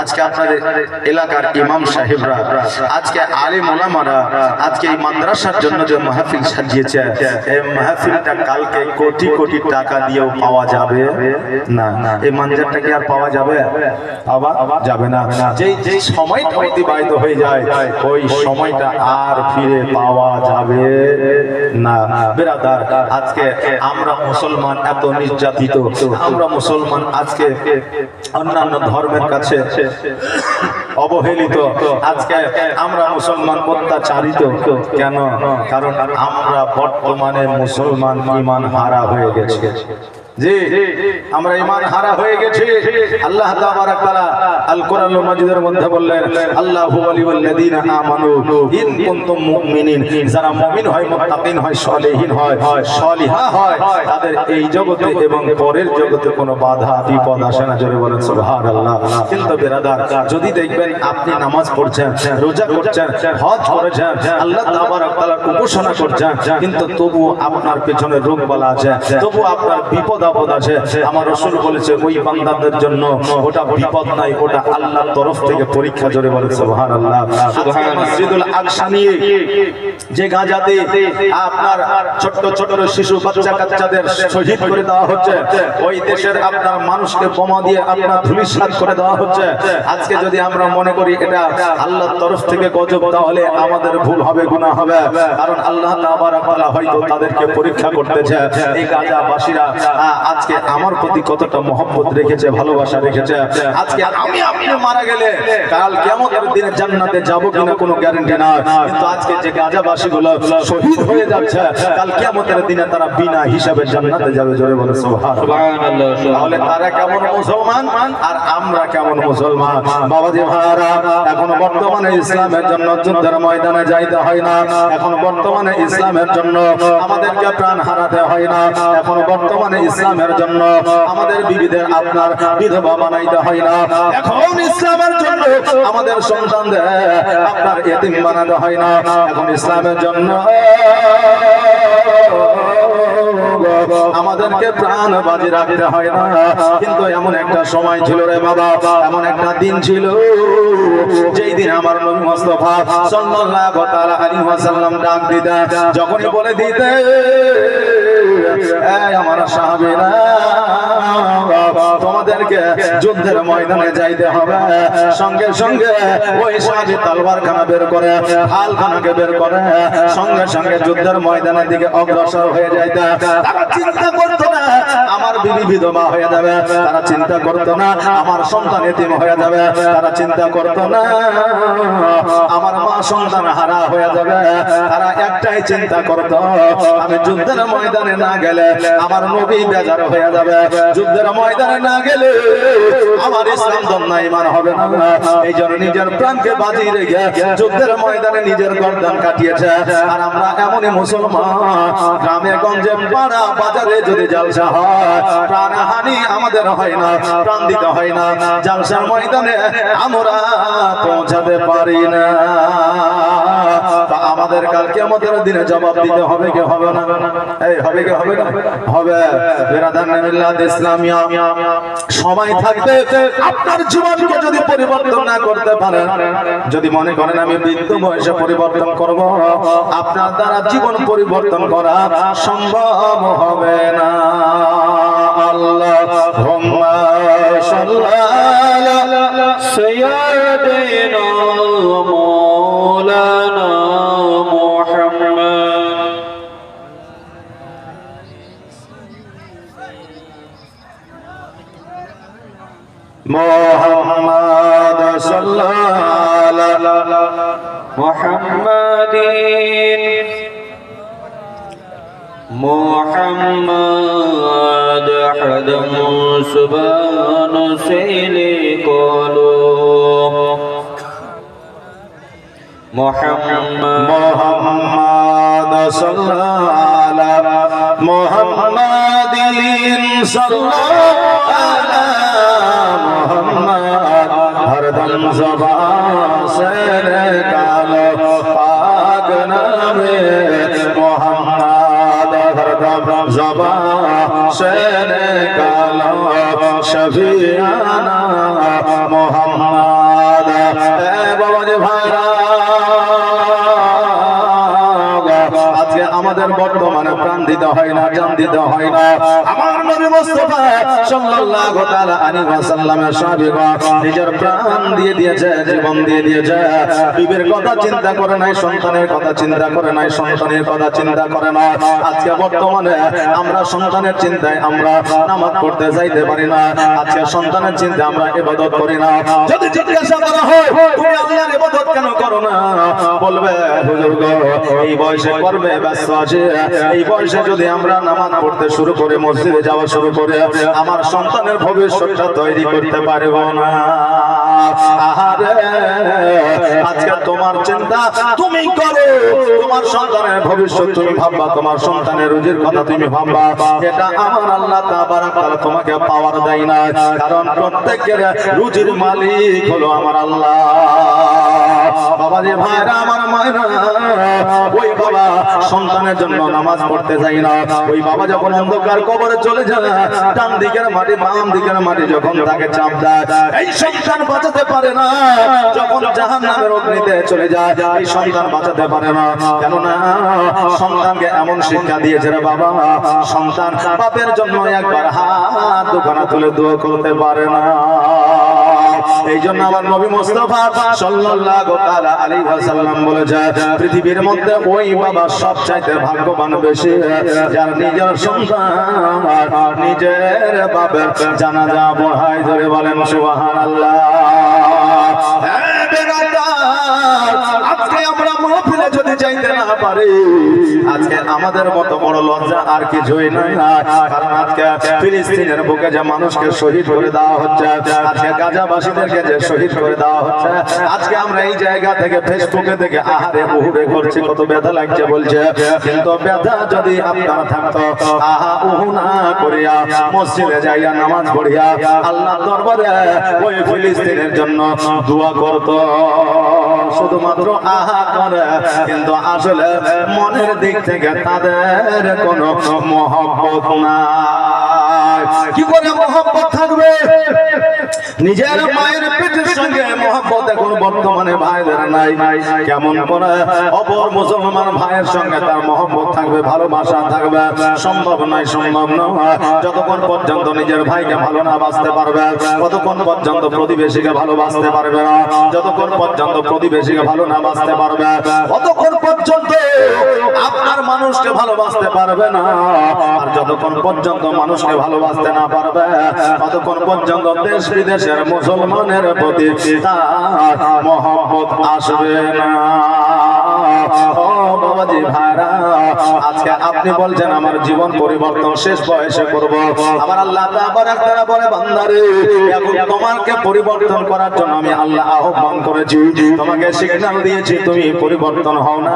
আজকে আপনাদের এলাকার ইমাম সাহেবরা, আজকে আলেম ওলামারা আজকে এই মাদ্রাসার জন্য যে মাহফিল সাজিয়েছে, এই মাহফিলটা কালকে কোটি কোটি টাকা দিয়েও পাওয়া যাবে না। এই মানজারটা কি আর পাওয়া যাবে? পাওয়া যাবে না। যেই সময়টা অতিবাহিত হয়ে যায় ওই সময়টা আর ফিরে পাওয়া যাবে না। বেরাদার, আজকে আমরা মুসলমান এত নির্যাতিত, আমরা মুসলমান আজকে অন্যান্য ধর্মের কাছে অবহেলিত, আজকে আমরা মুসলমান অত্যাচারিত। কেন? কারণ আমরা বর্তমানে মুসলমান ঈমান হারা হয়ে গেছে। জি, আমরা ঈমান হারা হয়ে গেছি। আল্লাহ তাবারাক তাআলা আল কোরআনুল মাজিদের মধ্যে বললেন, আল্লাহু ওয়ালিউল্লাযিনা আমানু ইন কুনতুম মুমিনিন, যারা মুমিন হয়, মুত্তাকিন হয়, সালেহিন হয়, সালিহা হয়, তাদের এই জগতে এবং পরের জগতে কোনো বাধা বিপদ আসে না। জোরে বলেন সুবহানাল্লাহ। কিন্তু বেরাদার, যদি দেখবেন আপনি নামাজ পড়ছেন, রোজা করছেন, হজ করেছেন, আল্লাহ তাবারাক তাআলার উপাসনা করছেন, কিন্তু তবু আপনার পেছনে রোগ বালা আছে, তবু আপনার বিপদ আপদ আছে, আমার রাসূল বলেছে ওই বান্দাদের জন্য ওটা বিপদ নাই, ওটা আল্লাহর তরফ থেকে পরীক্ষা। জোরে বলেন সুবহানাল্লাহ। সুবহানাল্লাহ। মসজিদুল আকসা নিয়ে যে গাজাতে আপনার ছোট ছোট শিশু বাচ্চা কাচ্চাদের শহীদ করে দেওয়া হচ্ছে, ওই দেশের আপনার মানুষকে বোমা দিয়ে আপনার ধূলিসাৎ করে দেওয়া হচ্ছে। আজকে যদি আমরা মনে করি এটা আল্লাহর তরফ থেকে গজব, তাহলে আমাদের ভুল হবে, গুনাহ হবে। কারণ আল্লাহ তাবারাক ওয়া তাআলা হয়তো তাদেরকে পরীক্ষা করতেছে। এই গাজাবাসীরা আজকে আমার প্রতি কতটা মহব্বত রেখেছে, ভালোবাসা রেখেছে। আজকে আমি আপনি মারা গেলে কাল কিয়ামতের দিনে জান্নাতে যাব কিনা কোনো গ্যারান্টি নাই, কিন্তু আজকে যে গাজাবাসীগুলো শহীদ হয়ে যাচ্ছে, কাল কিয়ামতের দিনে তারা বিনা হিসাবে জান্নাতে যাবে। জোরে বলে সুবহানাল্লাহ। তাহলে তারা কেমন মুসলমান আর আমরা কেমন মুসলমান? বাবাজি ভাইরা, এখন বর্তমানে ইসলামের জন্য যুদ্ধের ময়দানে যাইতে হয় না, এখন বর্তমানে ইসলামের জন্য আমাদেরকে প্রাণ হারাতে হয় না, এখন বর্তমানে ইসলামের জন্য আমাদের বিবিদের আপনার বিধবা বানাইতে হয় না, এখন ইসলামের জন্য আমাদের সন্তানদের আপনার এতিম বানাতে হয় না, এখন ইসলামের জন্য আমাদেরকে প্রাণ বাজি রাখতে হয় না। কিন্তু এমন একটা সময় ছিল রে বাবা, এমন একটা দিন ছিল যেই দিন আমার নবী মুস্তাফা সাল্লাল্লাহু তাআলা আলাইহি ওয়াসাল্লাম ডাক দিতেন, যখনই বলে দিতে এই আমার সাহাবীরা তোমাদেরকে যুদ্ধের ময়দানে যাইতে হবে, সঙ্গে সঙ্গে ওই সাহাবী তলোয়ার খানা বের করে, ঢাল খানাকে বের করে, সঙ্গে সঙ্গে যুদ্ধের ময়দানের দিকে অগ্রসর হয়ে যাইতে। তারা চিন্তা করতো না আমার বিবি বিধবা হয়ে যাবে, তারা চিন্তা করতো না আমার সন্তান এতিম হয়ে যাবে, তারা চিন্তা করতো না আমার মা সন্তান হারা হয়ে যাবে। তারা একটাই চিন্তা করতো, আমি যুদ্ধের ময়দানে না গেলে আমার নবী বেজার হয়ে যাবে, যুদ্ধের ময়দানে না গেলে আমার ইসলাম ধন্য ঈমান হবে না। এই জন্য নিজের প্রাণকে বাজি রেখে যুদ্ধের ময়দানে নিজের গর্দান কাটিয়েছে। আর আমরা এমনই মুসলমান, গ্রামে গঞ্জে পাড়া বাজারে যদি জালসা হয়, প্রাণহানি আমাদের হয় না, প্রাণ দিতে হয় না, জালসার ময়দানে আমরা পৌঁছাতে পারি না। আমাদের কাল কিয়ামতের দিনে জবাব দিতে হবে কি হবে না? এই হবে কি হবে না? হবে। বিরাদান মিল্লাত ইসলামিয়া, সময় থাকতে আপনার জীবনকে যদি পরিবর্তন না করতে পারেন, যদি মনে করেন আমি বৃদ্ধ বয়সে পরিবর্তন করব, আপনার দ্বারা জীবন পরিবর্তন করা সম্ভব হবে না। আল্লাহুম্মা সাল্লি আলা সাইয়্যিদিনা মাওলানা মুহাম্মদ সাল্লাল্লাহু আলা মুহাম্মাদিন মুহাম্মদ আহদম সুবহান সিলি কলো মুহাম্মদ সাল্লাল্লাহু আলা মুহাম্মাদিন সাল্লাল্লাহু আলা মুহাম্মদ হরদম ज़बान से निकालो पाक नामे मुहम्मद, हरदम ज़बान से निकालो शफीआना मुहम्मद। মোহাম্মদ। বাবাজি ভাইরা, আজকে আমাদের বর্তমানে প্রাণ দিতে হয় না, জান দিতে হয় না। আমার নবী মুস্তাফা সাল্লাল্লাহু তাআলা আলাইহি ওয়াসাল্লামের সাহাবীরা নিজের প্রাণ দিয়ে দিয়েছে, জীবন দিয়ে দিয়েছে। বিবির কথা চিন্তা করে নাই, সন্তানের কথা চিন্তা করে নাই, সন্তানের কথা চিন্তা করে না। আজকে বর্তমানে আমরা সন্তানের চিন্তায় আমরা নামাজ পড়তে যাইতে পারি না। আজকে সন্তানের চিন্তায় আমরা ইবাদত করি না। যদি জিজ্ঞাসা করা হয় তুমি আল্লাহর ইবাদত কেন করো না, বলবে হুজুর গো এই বয়সে করবে ব্যস্ত আছে। এই বয়সে যদি আমরা নামাজ পড়তে শুরু করে, মসজিদে যাওয়া শুরু করে, আমার সন্তানের ভবিষ্যৎটা তৈরি করতে পারব না। আহারে, আজকে তোমার চিন্তা তুমি করো, তোমার সন্তানের ভবিষ্যৎ তুমি ভাববা, তোমার সন্তানের রুজির কথা তুমি ভাববা। এটা আমার আল্লাহ তাবারাক তাআলা তোমাকে পাওয়ার দেয় না, কারণ প্রত্যেকের রুজির মালিক হলো আমার আল্লাহ। বাবাজি ভাইরা, আমার মায়েরা, ওই বাবা সন্তানের জন্য নামাজ পড়তে যায় না। ওই বাবা যখন অন্ধকার কবরে চলে যায়, ডান দিকের মাটি বাম দিকের মাটি যখন তাকে চাপ দেয়, এই সন্তান বাঁচাতে পারে না। যখন জাহান্নামের অগ্নিতে চলে যায়, এই সন্তান বাঁচাতে পারে না। কেননা সন্তানকে এমন শিক্ষা দিয়েছে রে বাবা, সন্তান বাপের জন্য একবার হাত দুখানা তুলে দোয়া করতে পারে না। এই জন্য আমার নবী মুস্তাফা সাল্লাল্লাহু তাআলা আলাইহি ওয়াসাল্লাম বলেছে, পৃথিবীর মধ্যে ওই বাবা সবচাইতে ভাগ্যবান বেশি, যার নিজের সন্তান নিজের বাপের জানাজা পড়ায়। ধরে বলেন সুবহানাল্লাহ। আজকে আমরা মাহফিলে যদি যাইতে না পারি, আজকে আমাদের মতো বড় লজ্জা আর কিছুই নাই। কারণ আজকে ফিলিস্তিনের বুকে যে মানুষকে শহীদ করে দেওয়া হচ্ছে, আজকে গাজাবাসীদেরকে যে শহীদ করে দেওয়া হচ্ছে, আজকে আমরা এই জায়গা থেকে ফেসবুকে থেকে আহারে উহুরে করছি, কত ব্যথা লাগছে বলছে। কিন্তু ব্যথা যদি আপনার থাকতো, আহা উহু না করিয়া মসজিদে যাইয়া নামাজ পড়িয়া আল্লাহর দরবারে ওই ফিলিস্তিনের জন্য দোয়া করতো, শুধুমাত্র আহা করে, কিন্তু আসলে মনের দিক থেকে তাদের কোনো মহব্বত নাই। কি করে মহব্বত থাকবে? নিজের মায়ের পেটের সঙ্গে মহব্বত এখন বর্তমানে ভাইদের নাই। কেমন করে অপর মুসলমান ভাইয়ের সঙ্গে তার মহব্বত থাকবে, ভালোবাসা থাকবে? সম্ভব নয়, সম্ভব নয়। যতক্ষণ পর্যন্ত নিজের ভাইকে ভালো না বাসতে পারবে, ততক্ষণ পর্যন্ত প্রতিবেশীকে ভালোবাসতে পারবে না। যতক্ষণ পর্যন্ত প্রতিবেশীকে ভালো না বাসতে পারবে, ততক্ষণ পর্যন্ত আপনার মানুষকে ভালোবাসতে পারবে না। আর যতক্ষণ পর্যন্ত মানুষকে ভালোবাসতে না পারবে, ততক্ষণ পর্যন্ত দেশ বিদেশের মুসলমানের প্রতি তার মহব্বত আসবে না। ও বাবাজি ভাইরা, আজকে আপনি বলছেন আমার জীবন পরিবর্তন শেষ বয়সে করব। আমার আল্লাহ তাবারাক তাআলা বলে, বান্দারে এখন তোমাকে পরিবর্তন করার জন্য আমি আল্লাহ আহ্বান করেছি, তোমাকে সিগন্যাল দিয়েছি, তুমি পরিবর্তন হও না।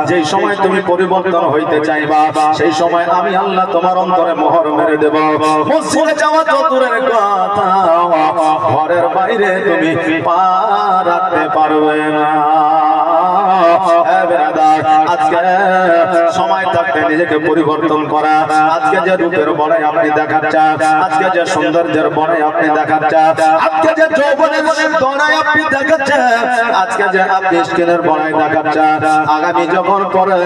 যেই সময় তুমি পরিবর্তন হইতে চাইবা, সেই সময় আমি আল্লাহ তোমার অন্তরে মোহর মেরে দেব। মসজিদে যাওয়া তো দূরের কথা, ঘরের বাইরে তুমি পা রাখতে পারবে না। আজকে সময় থাকতে নিজেকে পরিবর্তন করা। আজকে যে রূপের বড়াই আপনি দেখাচ্ছেন, আজকে যে সৌন্দর্যের বড়াই আপনি দেখাচ্ছেন, আজকে যে যৌবনের বড়াই আপনি দেখাচ্ছেন, আজকে যে আপনি স্কিনের বড়াই দেখাচ্ছেন, আগামী যখন পরে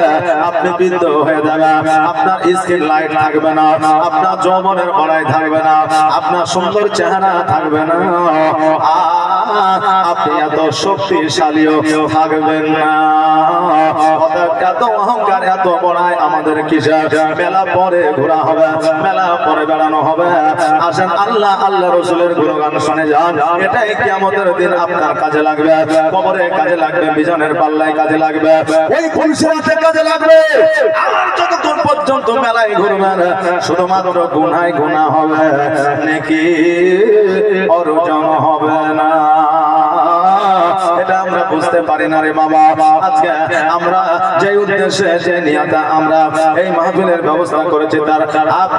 আপনি বৃদ্ধ হয়ে যাবেন, আপনার স্কিন লাইট থাকবে না, আপনার যৌবনের বড়াই থাকবে না, আপনার সুন্দর চেহারা থাকবে না, আপনি এত শক্তিশালীও থাকবেন না। এত অহংকার, এত বড়াই আমাদের কিসের? মেলা পরে ঘোরা হবে, মেলা পরে বেড়ানো হবে। আসেন আল্লাহ আল্লাহ রসুলের গুণগান শুনে যান। এটাই কিয়ামতের দিন আপনার কাজে লাগবে, কবরে কাজে লাগবে, বিজনের পাল্লায় কাজে লাগবে, ওই ফুলসিরাতে কাজে লাগবে। আর যতক্ষণ পর্যন্ত মেলায় ঘুরবেন, শুধুমাত্র গুনায় গুনাহ হবে, নেকি অর্জন হবে না। এটা আমরা বুঝতে পারি না রে বাবা। আজকে আমরা যে উদ্দেশ্যে, যে নিয়তে আমরা এই মাহফিলের ব্যবস্থা করেছি, তার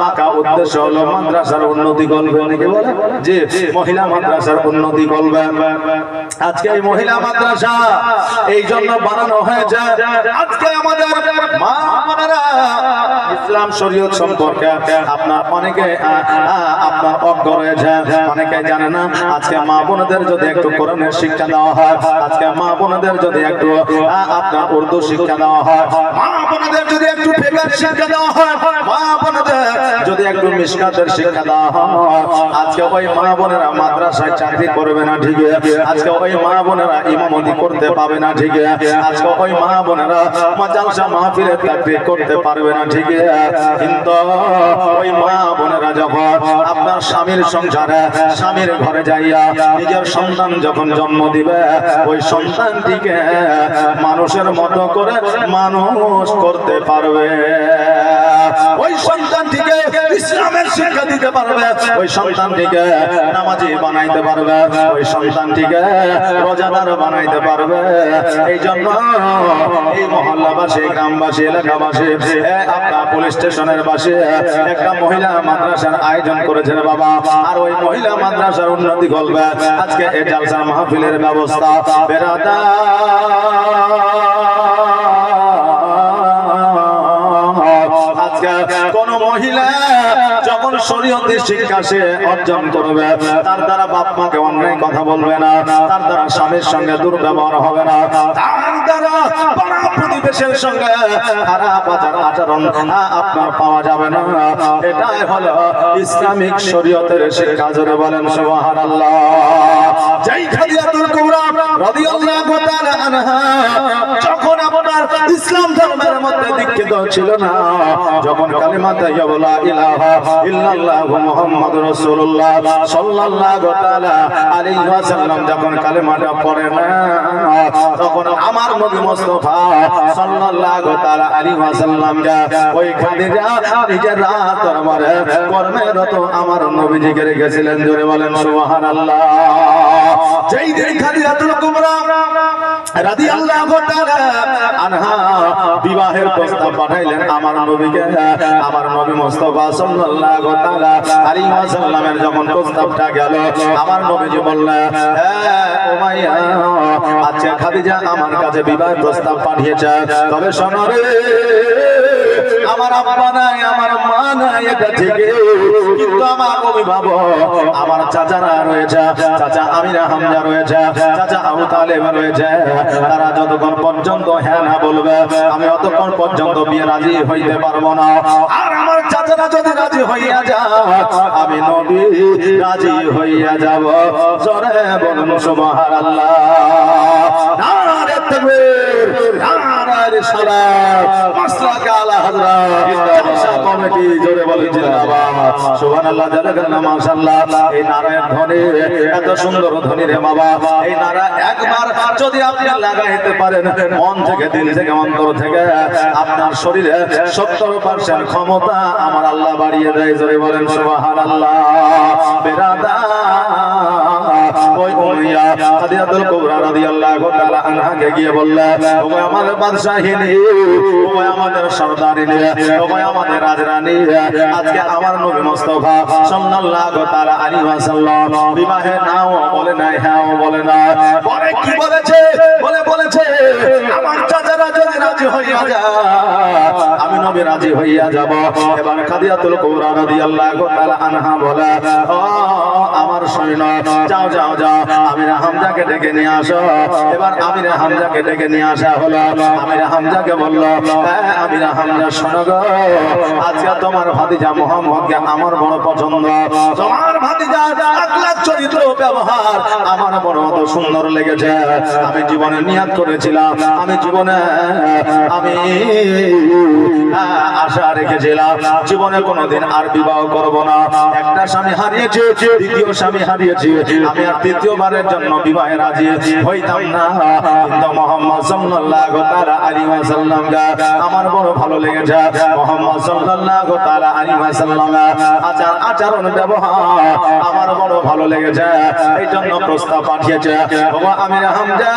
পাকা উদ্দেশ্য হলো মাদ্রাসার উন্নতি করবে। নাকি বলে যে মহিলা মাদ্রাসার উন্নতি করবে। আজকে এই মহিলা মাদ্রাসা এই জন্য বানানো হয়েছে, আজকে আমাদের মা বোনেরা ইসলাম শরীয়ত সম্পর্কে আপনার অনেকে আপনার অজ্ঞ রয়েছে, অনেকে জানে না। আজকে মা বোনদের যদি একটু কোরআনের শিক্ষা দেওয়া হয়, আজকে মা বোনদের যদি একটু আপনার উর্দু শিক্ষা দেওয়া হয়, মা বোনদের যদি একটু ফিকহ শিক্ষা দেওয়া হয়, মা বোনদের যদি একটু মিশকাতের শিক্ষা দেওয়া হয়, আজকে ওই মা বোনেরা মাদ্রাসায় চাকরি করবে না, ঠিক আছে? আজকে ওই মা বোনেরা ইমামতি করতে পাবে না, ঠিক আছে? আজকে ওই মা বোনেরা জালসা মাহফিলে তাকরীর করতে পারবে না, ঠিক আছে? কিন্তু ওই মা বোনেরা যখন আপনার স্বামীর সংসারে স্বামীর ঘরে যাইয়া নিজের সন্তান যখন জন্ম দিবে, ওই সন্তানটিকে মানুষের মতো করে মানুষ করতে পারবে, ওই সন্তানটিকে ইসলামের শিক্ষা দিতে পারবে, ওই সন্তানটিকে নামাজি বানাইতে পারবে, ওই সন্তানটিকে রোজাদার বানাইতে পারবে। এই জন্য এই মহল্লাবাসী, গ্রামবাসী, এলাকাবাসী, আপনার পুলিশ স্টেশনের পাশে একটা মহিলা মাদ্রাসার আয়োজন করেছেন বাবা। আর ওই মহিলা মাদ্রাসার উন্নতি করবে আজকে এই জালসা মাহফিলের ব্যবস্থা। বেরাদা কোন মহিলা যখন শরীয়তের শিক্ষা সে অর্জন করবে, তার দ্বারা বাপ মাকে অন্যায় কথা বলবে না, তার দ্বারা স্বামীর সঙ্গে দুর্ব্যবহার হবে না, তার দ্বারা পাড়া প্রতিবেশের সঙ্গে খারাপ আচরণ আপনার পাওয়া যাবে না। এটাই হলো ইসলামিক শরীয়তের শিক্ষা। জোরে বলেন সুবহানাল্লাহ। যেই খাদিজাতুল কুবরা রাদিয়াল্লাহু তাআলা আনহা যখন আপনার ইসলাম ধর্মের মধ্যে দীক্ষিত ছিল না, যখন কালিমা তাইয়্যিবা লা ইলাহা ইল্লাল্লাহু মুহাম্মাদুর রাসূলুল্লাহ সাল্লাল্লাহু তাআলা আলাইহি ওয়াসাল্লাম যখন কালিমাটা পড়ে না, তখন আমার নবী মুস্তাফা সাল্লাল্লাহু তাআলা আলাইহি ওয়াসাল্লাম ওই খাদিজা নিজের রাত দরবারে কর্মরত আমার নবীজিকে রেখেছিলেন। জোরে বলেন সুবহানাল্লাহ। যেই দিন খাদিজাতুল কুবরা রাদিয়াল্লাহু তাআলা আনহা বিবাহের প্রস্তাব পাঠাইলেন আমার নবীকে, আমার নবী মুস্তাফা সাল্লাল্লাহু তাআলা আলাইহি ওয়াসাল্লামের যখন প্রস্তাবটা গেল, আমার নবীজি বললেন, উমাইয়া আচ্ছা খাদিজা আমার কাছে বিবাহের প্রস্তাব পাঠিয়েছে, তবে শোনো রে, আমার আব্বা নাই, আমার মা নাই, এটা ঠিক, কিন্তু আমার অভিভাবক আমার চাচারা রয়েছে, চাচা আমিরা হামজা রয়েছে, চাচা আবু তালেব রয়েছে, তারা যতক্ষণ পর্যন্ত হ্যাঁ না বলবে আমি অতক্ষণ পর্যন্ত বিয়ে রাজি হইতে পারবো না। আর আমার চাচারা যদি রাজি হইয়া যায় আমি নবী রাজি হইয়া যাব। জোরে বলুন সুবহানাল্লাহ। নারে তাকবীর, নারে রিসালাত, মাসলাক আলা হযরত জালসা কমিটি। জোরে বলুন জিন্দাবাদ। সুবহানাল্লাহ, জাযাকাল্লাহ, মাশাআল্লাহ। এই নারায়ের ধ্বনি এত সুন্দর ধ্বনি রে বাবা, এই নারা একবার যদি আপনি লাগাইতে পারেন মন থেকে, দিল থেকে, অন্তর থেকে, আপনার শরীরে 70% ক্ষমতা আমার আল্লাহ বাড়িয়ে দেয়। জোরে বলেন সুবহানাল্লাহ। বেরাদা ওই উমাইয়া খাদিজাতুল কুবরা রাদিয়াল্লাহু তাআলা আনহাকে গিয়ে বললেন, ও আমার বাদশাহিনী, ও আমাদের সরদারিনী, ও আমাদের রাজরানী, আজকে আমার নবী মুস্তাফা সাল্লাল্লাহু তাআলা আলাইহি ওয়াসাল্লাম বিবাহে নাও বলে নাই, হ্যাঁ বলে না, পরে কি বলেছে? বলেছে আমার চাচারা যদি রাজি হইয়া যায় আমি নবী রাজি হইয়া যাব। এবার খাদিজাতুল কুবরা রাদিয়াল্লাহু তাআলা আনহা বলে, ও আমার সৈন্য, যাও যাও যাও আমিরা হামজাকে ডেকে নিয়ে আসো। এবার আমিরা হামজাকে ডেকে নিয়ে আসা হলো। আমিরা হামজাকে বলল, আমিরা হামজা শোনো গো, আজকে তোমার ভাতিজা মুহাম্মদকে আমার বড় পছন্দ, তোমার ভাতিজার আখলাক চরিত্র ব্যবহার আমার বড় সুন্দর লেগেছে। আমি জীবনে নিয়ত করেছিলাম, আমি জীবনে আমি আশা রেখেছিলাম জীবনে কোনোদিন আর বিবাহ করব না। একটা স্বামী হারিয়েছি, দ্বিতীয় স্বামী হারিয়েছি, আমি আর তৃতীয়বারের জন্য বিবাহে রাজি হইতাম না। কিন্তু মুহাম্মদ সাল্লাল্লাহু তাআলা আলাইহি ওয়াসাল্লাম আমার বড় ভালো লেগেছে। মুহাম্মদ সাল্লাল্লাহু তাআলা আলাইহি ওয়াসাল্লাম আচরণ ব্যবহার আমার বড় ভালো লেগেছে, এই জন্য প্রস্তাব পাঠিয়েছে। ওগো আমিরা হামজা,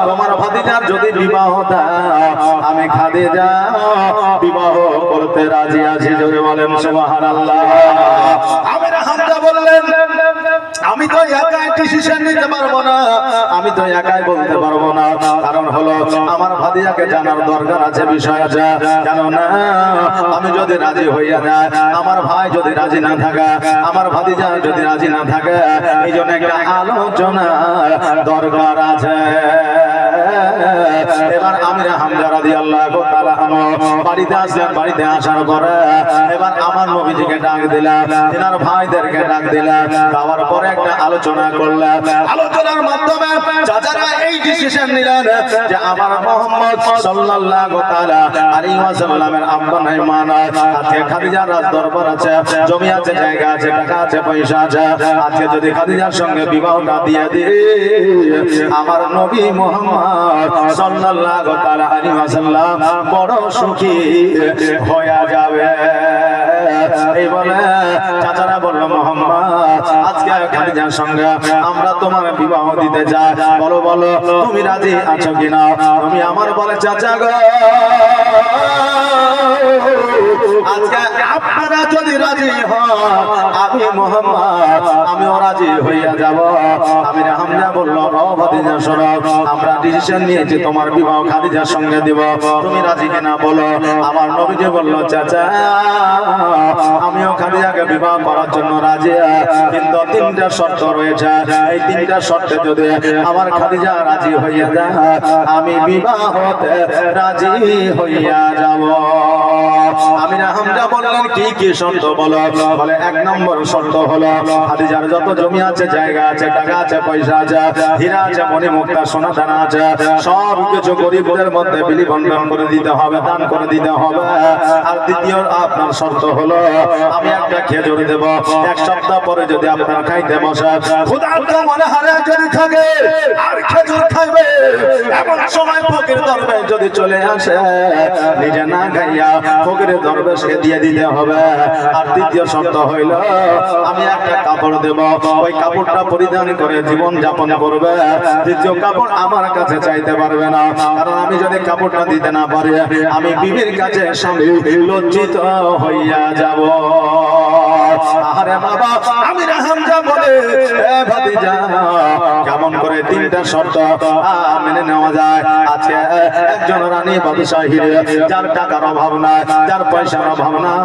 তোমার ভাতিজার যদি বিবাহ দাও আমি খাদিজা বিবাহ করতে রাজি আছি। জোরে বলেন সুবহানাল্লাহ। আমিরা হামজা বললেন, আমি তো একাই ডিসিশন নিতে পারবো না, আমি তো একাই বলতে পারবো না। কারণ হলো আমার ভাতিজাকে জানার দরকার আছে, বিষয় আছে। কেন না, আমি যদি রাজি হইয়া যায়, আমার ভাই যদি রাজি না থাকে, আমার ভাতিজা যদি রাজি না থাকে, এই জন্য একটা আলোচনা দরকার আছে। এবার আমির হামজা রাদিয়াল্লাহু তাআলা আনহু বাড়িতে আসলেন। বাড়িতে আসার পরে এবার আমার নবীজিকে ডাক দিলেন, তিনার ভাইদেরকে ডাক দিলেন, যাওয়ার পরে একটা আলোচনা করলেন। আলোচনার মাধ্যমে চাচারা এই ডিসিশন নিলেন যে আমার মুহাম্মদ সাল্লাল্লাহু তাআলা আলাইহি ওয়াসাল্লামের আব্বা নাই মা নাই, আজকে খাদিজার রাজ দরবার আছে, জমি আছে, জায়গা আছে, টাকা আছে, পয়সা আছে। আজকে যদি খাদিজার সঙ্গে বিবাহটা দিয়ে দিই, আমার নবী মুহাম্মদ সাল্লাল্লাহু তাআলা আলাইহি ওয়াসাল্লাম বড় সুখী হয়ে যাবে। এই বলে চাচারা বলল, মুহাম্মদ আজকে খাদিজার সঙ্গে আমরা তোমার বিবাহ দিতে যাই, বলো বলো তুমি রাজি আছো কিনা? তুমি আমার বলে, চাচা গো আজকে আপনারা যদি রাজি হন, আমি মুহাম্মদ আমিও রাজি হইয়া যাব। আমির হামজা বলল, ও ভাতিজা শোনো, আমরা ডিসিশন নিয়েছি তোমার বিবাহ খাদিজার সঙ্গে দিব, তুমি রাজি কিনা বলো। আমার নবীজি বলল, চাচা আমিও খাদিজাকে বিবাহ করার জন্য রাজি, কিন্তু তিনটা শর্ত রয়েছে। এই তিনটা শর্তে যদি আমার খাদিজা রাজি হইয়া যায়, আমি বিবাহতে রাজি হইয়া যাব। আমির হামজা বললেন, কি কি শর্ত বলো? বলে, এক নম্বর শর্ত হলো খাদিজার যত জমি আছে, জায়গা আছে, টাকা আছে, পয়সা আছে, হীরা আছে, মণিমুক্তা, সোনা দানা আছে, সব কিছু গরিবদের মধ্যে বিলি বন্টন করে দিতে হবে, দান করে দিতে হবে। আর দ্বিতীয় আপনার শর্ত হলো আমি একটা খেজুর দেব, এক সপ্তাহ পরে যদি আপনার খাইতে বসে ক্ষুধার্ত মনে হারে যদি থাকে আর খেজুর খাইবে, এমন সময় ফকির দরবেশ যদি চলে আসে, নিজে না খাইয়া ফকিরের দরবেশকে দিয়ে দিতে হবে। আর তৃতীয় শর্ত হইল আমি একটা কাপড় দেব, ওই কাপড়টা পরিধান করে জীবন যাপন করবে। তৃতীয় কাপড় আমার কাছে চাইতে পারবে না, কারণ আমি যদি কাপড়টা দিতে না পারি, আমি বিবির কাছে স্বামী লজ্জিত হইয়া যাব। আরে বাবা, আমির হামজা বলে, এ ভাতিজা কেমন করে তিনটা শর্ত মেনে নেওয়া যায়? আজকে একজন রানী বাদশাহীর যার টাকার অভাব নাই, যার পয়সার অভাব নাই,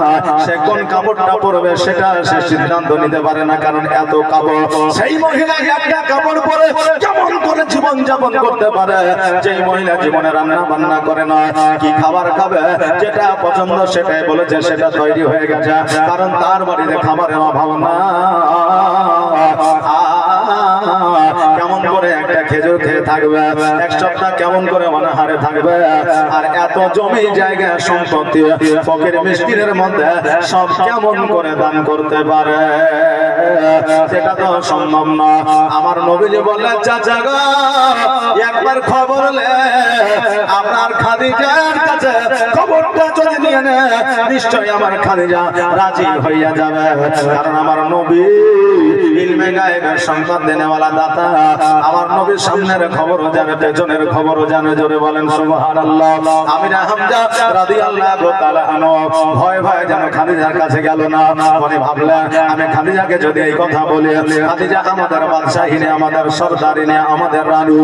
সে কোন কাপড়টা পরবে সেটা সে সিদ্ধান্ত নিতে পারে না, কারণ এত কাপড়। সেই মহিলা একটা কাপড় পরে কেমন করে জীবন যাপন করতে পারে? যেই মহিলা জীবনে রান্না বান্না করে না, কি খাবার খাবে, যেটা পছন্দ সেটাই বলেছে, সেটা তৈরি হয়ে গেছে, কারণ তার বাড়িতে খাবারের অভাব না। কেমন করে একটা খেজুর খেয়ে থাকবে, এক সপ্তাহ কেমন করে অনাহারে থাকবে? আর এত জমি জায়গা সম্পত্তি ফকির মিসকিনের মধ্যে সব কেমন করে দান করতে পারে? সেটা তো সম্ভব না। আমার নবীজি বললেন, চাচা গো একবার খবর লে আপনার খাদিজার কাছে খবরটা যদি নিয়ে নে, নিশ্চয়ই আমার খাদিজা রাজি হইয়া যাবে। কারণ আমার নবী ইলমে গায়েবের সংবাদ দেনেওয়ালা দাতা, আমার নবীর সামনের খবরও জানে, পেছনের খবরও জানে। জোরে বলেন সুবহানাল্লাহ। আমির হামজা রাদিয়াল্লাহু তাআলা আনহু ভয় ভয় যেন খাদিজার কাছে গেল না। মনে ভাবলেন, আমি খাদিজাকে যদি এই কথা বলি, খাদিজা আমাদের বাদশাহিনী, আমাদের সরদারিনী, আমাদের রানী,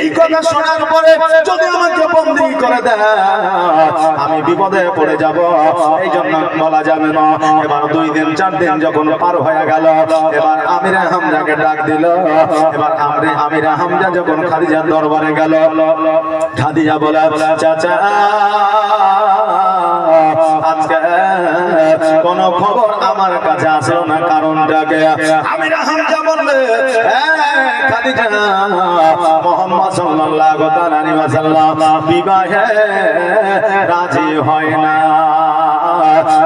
এই কথা শোনার পরে যদি আমাকে বন্দী করে দেয়, আমি বিপদে পড়ে যাব। এই জন্য বলা যাবে না। এবার 2 দিন 4 দিন যখন পার হয়ে গেল, এবার আমির হামজাকে ডাক দিল। এবার আমির হামজা যখন খাদিজার দরবারে গেল, খাদিজা বলে, চাচা আজকে কোন খবর আমার কাছে আসলো না, কারণটাকে? আমির হামজা বললে, খাদিজা মুহাম্মদ সাল্লাল্লাহু আলাইহি ওয়াসাল্লাম বিবাহে রাজি হয় না।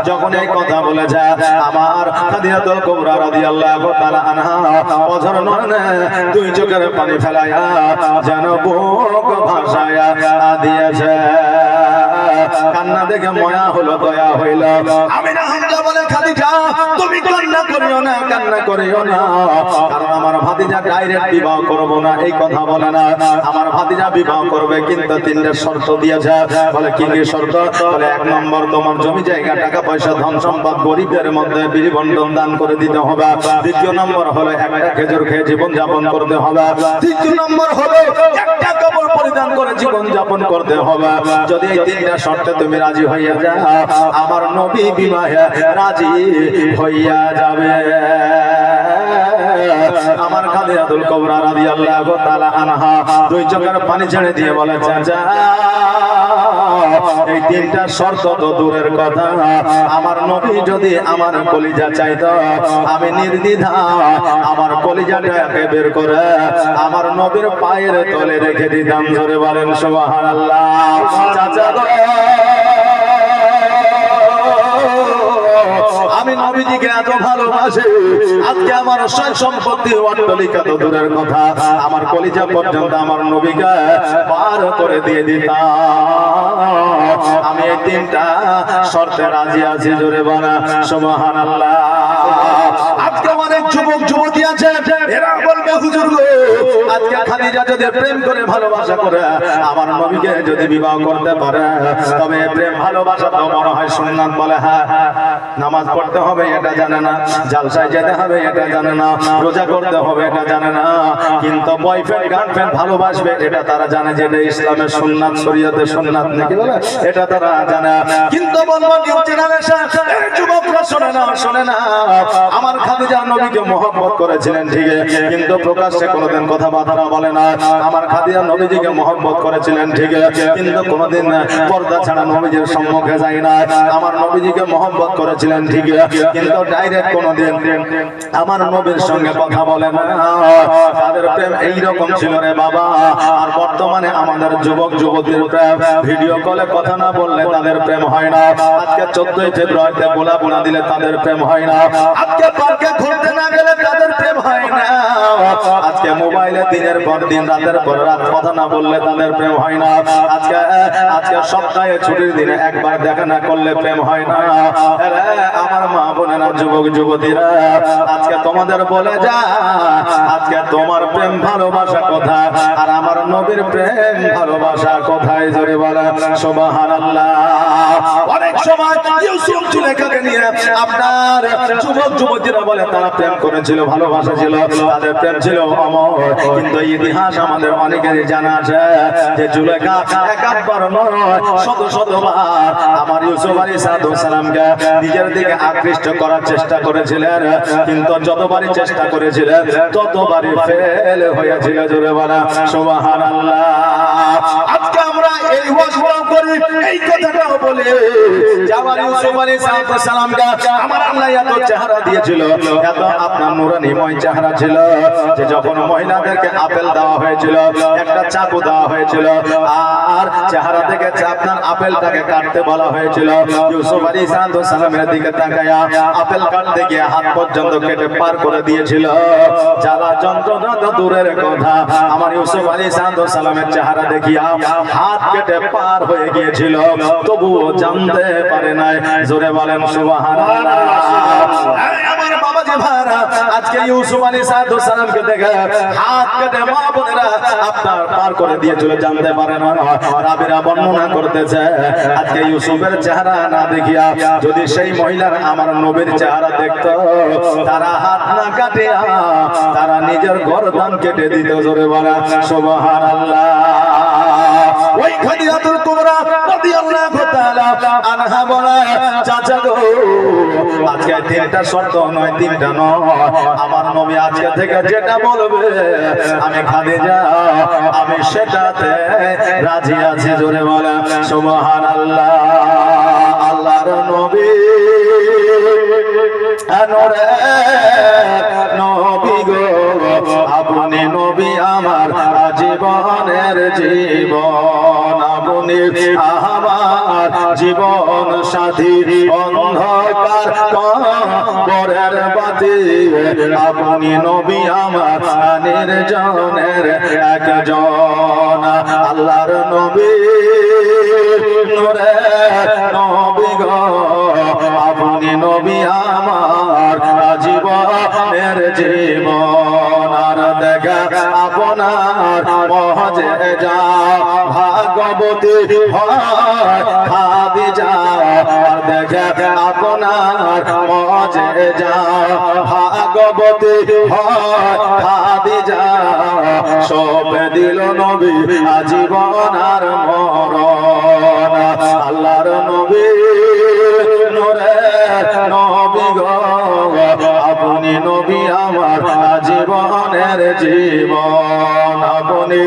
যখন এই কথা বলে যায়, আমার খাদিজাতুল কুবরা রাদিয়াল্লাহু তাআলা আনহা অঝর নয়নে 2 চোখের পানি ফেলায়া যেন বুক ভাসায়া দিয়েছে। কান্না দেখে ময়া হলো, দয়া হইল। আমিনা হামজা বলে খাদিজা তুমি কান্না করিও না, কান্না করিও না, কারণ আমার ভাতিজা ডাইরেক্ট বিবাহ করব না এই কথা বলে না, আমার ভাতিজা বিবাহ করবে, কিন্তু তিনটা শর্ত দিয়েছে। বলে কি কি শর্ত? বলে এক নম্বর তোমার জমি জায়গা টাকা পয়সা ধন সম্পদ গরিবদের মধ্যে বিলি বন্টন দান করে দিতে হবে। দ্বিতীয় নম্বর হলো একটা খেজুর খেয়ে জীবন যাপন করতে হবে। তৃতীয় নম্বর হলো একটা কাপড় পরিধান করে জীবন যাপন করতে হবে। যদি এই তিনটা শর্তে তুমি রাজি হইয়া যাও, আমার নবী বিবাহে রাজি হইয়া যাবে। আমার খাদিজাতুল কুবরা রাদিয়াল্লাহু তাআলা আনহা দুই চোখের পানি ছেড়ে দিয়ে বলে চাচা এই তিনটা শর্ত তো দূরের কথা, আমার নবী যদি আমার কলিজা চাইতো আমি নির্দ্বিধা আমার কলিজাটাকে বের করে আমার নবীর পায়ের তলে রেখে দিতাম। জোরে বলেন সুবহানাল্লাহ। চাচা আমি নবীজিকে এত ভালোবাসি, আজকে আমার সয় সম্পত্তি অট্টালিকা তো দূরের কথা, আমার কলিজা পর্যন্ত আমার নবীকে পার করে দিয়ে দিতাম। আমি এই তিনটা শর্তে রাজি আছি। জোরে বলা সুবহানাল্লাহ। আজকে অনেক যুবক যুবতী আছে, এরা বলবে হুজুর গো আজকে খাদিজা যদি প্রেম করে ভালোবাসা করে আমার নবীকে যদি বিবাহ করতে পারে, তবে প্রেম ভালোবাসা তো মনে হয় সুন্নাত। বলে হ্যাঁ, নামাজ পড়তে হবে এটা জানে না, জালসায় যেতে হবে এটা জানে না, রোজা করতে হবে এটা জানে না, কিন্তু বয়ফ্রেন্ড গার্লফ্রেন্ড ভালোবাসবে এটা তারা জানে, যে এটা ইসলামের সুন্নাত, শরীয়তের সুন্নাত নাকি বলে এটা তারা জানে। কিন্তু বলবো নিউ জেনারেশন যুবকরা শোনে না, শোনে না। আমার খাদিজা নবীকে মহব্বত করেছিলেন ঠিক, কিন্তু প্রকাশ্যে কোনোদিন কথাবার্তা বলে না। আমার খাদিজা নবীজিকে মহব্বত করেছিলেন ঠিক, কিন্তু কোনোদিন পর্দা ছাড়া নবীজির সম্মুখে যায় না। আমার নবীজিকে মহব্বত করেছিলেন ঠিক, কিন্তু ডাইরেক্ট কোনোদিন আমার নবীর সঙ্গে কথা বলে না। তাদের প্রেম এইরকম ছিল রে বাবা। আর বর্তমানে আমাদের যুবক যুবতীর প্রেম ভিডিও কলে কথা না বললে তাদের প্রেম হয় না। আজকে 14ই ফেব্রুয়ারিতে গোলাপ না দিলে তাদের প্রেম হয় না। আজকে পার্কে ঘুরতে না গেলে তাদের প্রেম হয় না। আজকে মোবাইলে দিনের পর দিন রাতের পর রাত কথা না বললে তাদের প্রেম হয় না। আজকে সপ্তাহে ছুটির দিনে একবার দেখা না করলে প্রেম হয় না। আমার মা বোনেরা যুবক যুবতীরা আজকে তোমাদের বলে যা, আজকে তোমার প্রেম ভালোবাসা কোথায় আর আমার নবীর প্রেম ভালোবাসা কোথায়? জোরে বলা সুবহানাল্লাহ। অনেক সময় ইউসুফ জুলেখাকে নিয়ে আপনার যুবক যুবতীরা বলে তারা প্রেম করেছিল, ভালোবাসা ছিল, তাদের প্রেম ছিল অমর। কিন্তু ইতিহাস আমাদের অনেকেরই জানা আছে যে জুলেখা একবার নয় শত শতবার আমার ইউসুফ আলাইহিস সালামকে নিজের দিকে আকৃষ্ট করার চেষ্টা করেছিলেন, কিন্তু যতবারই চেষ্টা করেছিলেন ততবারই ফেল হয়েছিল। জোরে বলা সুবহানাল্লাহ। আজকে আমরা এই ওয়াজগুলো করি, এই কথাটাও বলি যে আমার ইউসুফ আলাইহিস সালামকে আমার আল্লাহ এত চেহারা দিয়েছিল, এত আপনার নূরানিময় চেহারা ছিল যে যখন মহিলাদেরকে আপেল দেওয়া হয়েছিল, একটা চাকু দেওয়া হয়েছিল, আর চেহারা থেকে আপনার আপেলটাকে কাটতে বলা হয়েছিল, ইউসুফ আলাইহিস সালামের দিকে তাকায়া আপেল কাটতে গিয়ে হাত পর্যন্ত কেটে পার করে দিয়েছিল। জ্বালা যন্ত্রণা তো দূরের কথা, আমার ইউসুফ আলাইহিস সালামের চেহারা দেখিয়া হাত কেটে পার হয়ে গিয়েছিল, তবুও জানতে পারে নাই। জোরে বলেন সুবহানাল্লাহ। আমার বাবাজি ভাইরা আজকে ইউসুফ আলাইহিস সালামকে দেখে হাত কেটে মা বোনেরা আপনার পার করে দিয়েছিল, জানতে পারে না। রাবিরা বর্ণনা করতেছে আজকে ইউসুফের চেহারা না দেখিয়া যদি সেই মহিলার আমার নবীর চেহারা দেখতো, তারা হাত না কাটিয়া তারা নিজের গর্দান কেটে দিত। জোরে বলা সুবহানাল্লাহ। ওই খাদিজাতুল কুবরা রাদিয়াল্লাহু তাআলা আনহা বলে চাচা গো আজকে তিনটা শর্ত নয়, তিনটা নয়, আমার নবী আজকে থেকে যেটা বলবে আমি খাদিজা আমি সেটাতে রাজি আছি। জোরে বলা সুবহানাল্লাহ। আল্লাহর নবী নবী গো আপনি নবী আমার জীবনের জীবন, আপনি আমার জীবন সাথী, অন্ধকার কবরের বাতি, আপনি নবী আমার নির্জনের একজন। আল্লাহর নবী নূরে জীবন আর দেখা আপনার মজেজা ভাগবতী হয় খাদিজা আর দেখা আপনার মজেজা ভাগবতী হয় খাদিজা সব দিল নবী আজীবন আর মরণ আল্লাহর নবী নূরের নবী গো আপনি নবী আমার জীবনের জীবন আপনি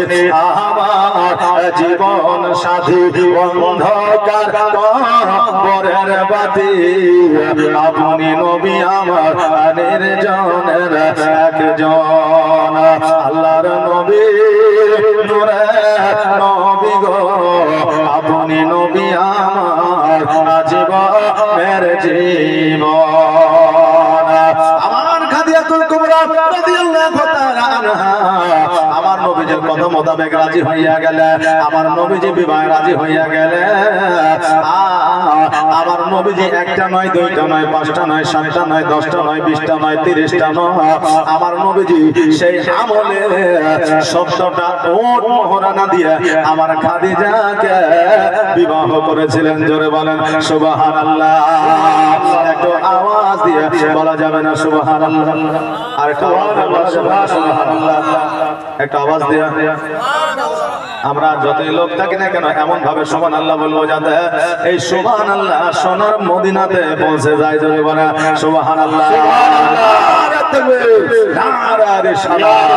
আমার জীবন সাথী অন্ধকার কবরের বাতি আপনি নবী আমার নির্জনের একজন আল্লাহর নবী নূরের নবী গো আপনি নবী আমার জীবনের জীবন আমার খাদিজাতুল কুবরা রাদিয়াল্লাহু তাআলা আনহা আমার নবীজির কথা মোতাবেক রাজি হইয়া গেলে আমার নবীজি বিবাহে রাজি হইয়া গেলে আমার নবীজি একটা নয় দুইটা নয় পাঁচটা নয় সাতটা নয় দশটা নয় 20টা নয় 30টা নয় আমার নবীজি সেই আমলে শব্দটা ওট মোহরানা দিয়ে আমার খাদিজাকে বিবাহ করেছিলেন জোরে বলেন সুবহানাল্লাহ একটু আওয়াজ দিয়ে বলা যাবে না সুবহানাল্লাহ আর একটা আওয়াজ বলা যাবে না সুবহানাল্লাহ একটা আওয়াজ দিয়ে আমরা যতই লোক থাকি না কেন এমন ভাবে সুবহানাল্লাহ বলবো যাতে এই সুবহানাল্লাহ সোনার মদিনাতে পৌঁছে যায় জোরে বলে সুবহানাল্লাহ নারা রিসালাত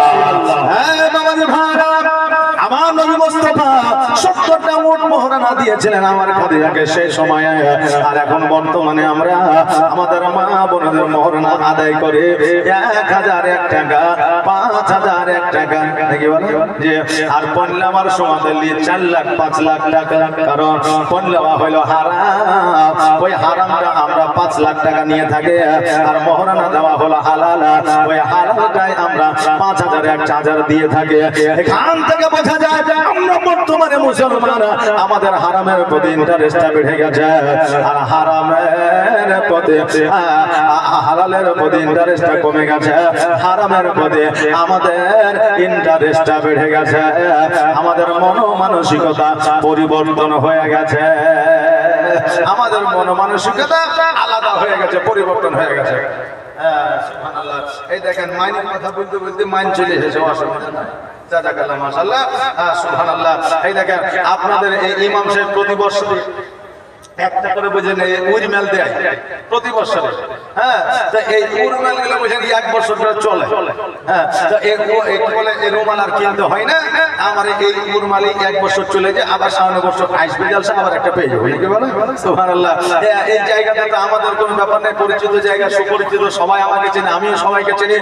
হ্যাঁ বাবাজি ভাইরা আমার নবী মুস্তাফা 70টা উট মোহরানা দিয়েছিলেন আমার খাদিজাকে সেই সময়ে আর এখন বর্তমানে আমরা আমাদের মা বোনদের মোহরানা আদায় করে 1001 টাকা 5001 টাকা নাকি বলে যে আর পল্লামার সমাদের নিয়ে 4 লাখ 5 লাখ টাকা কারণ পল্লামা হলো হারাম ওই হারামটা আমরা 5 লাখ টাকা নিয়ে থাকি আর মোহরানা দেওয়া হলো হালাল ওই হালালটাই আমরা 5000 1000 দিয়ে থাকি এখান থেকে বোঝা যায় আমরা বর্তমানে মুসলমান আমাদের হারামের প্রতি ইন্টারেস্টটা বেড়ে গেছে আর হারামের প্রতি হালালের প্রতি ইন্টারেস্টটা কমে গেছে হারামের প্রতি আমাদের ইন্টারেস্টটা বেড়ে গেছে আমাদের মনোমানসিকতা পরিবর্তন হয়ে গেছে আমাদের মনোমানসিকতা আলাদা হয়ে গেছে পরিবর্তন হয়ে গেছে সুবহানাল্লাহ এই দেখেন মাইনের কথা বলতে বলতে মাইন চলে এসেছে অসুবিধা নাই জাযাকাল্লাহ মাশাআল্লাহ সুবহানাল্লাহ এই দেখেন আপনাদের এই ইমাম সাহেব প্রতি বছর একটা করে বুঝেন এই উরমেল দেয় প্রতি বছর হ্যাঁ তো এই উরমেল গুলো বুঝেন এক বছর ধরে চলে হ্যাঁ তো এই বলে এই রুমাল আর কিনতে হয় না আমার এই উরমালি এক বছর চলে যায় আবার সামনে বছর আসবে জলসা আবার একটা পেয়ে যাবে কি বলে সুবহানাল্লাহ এই জায়গাটা তো আমাদের কোনো ব্যাপার নেই পরিচিত জায়গা সুপরিচিত সবাই আমাকে চেনে আমিও সবাইকে চিনি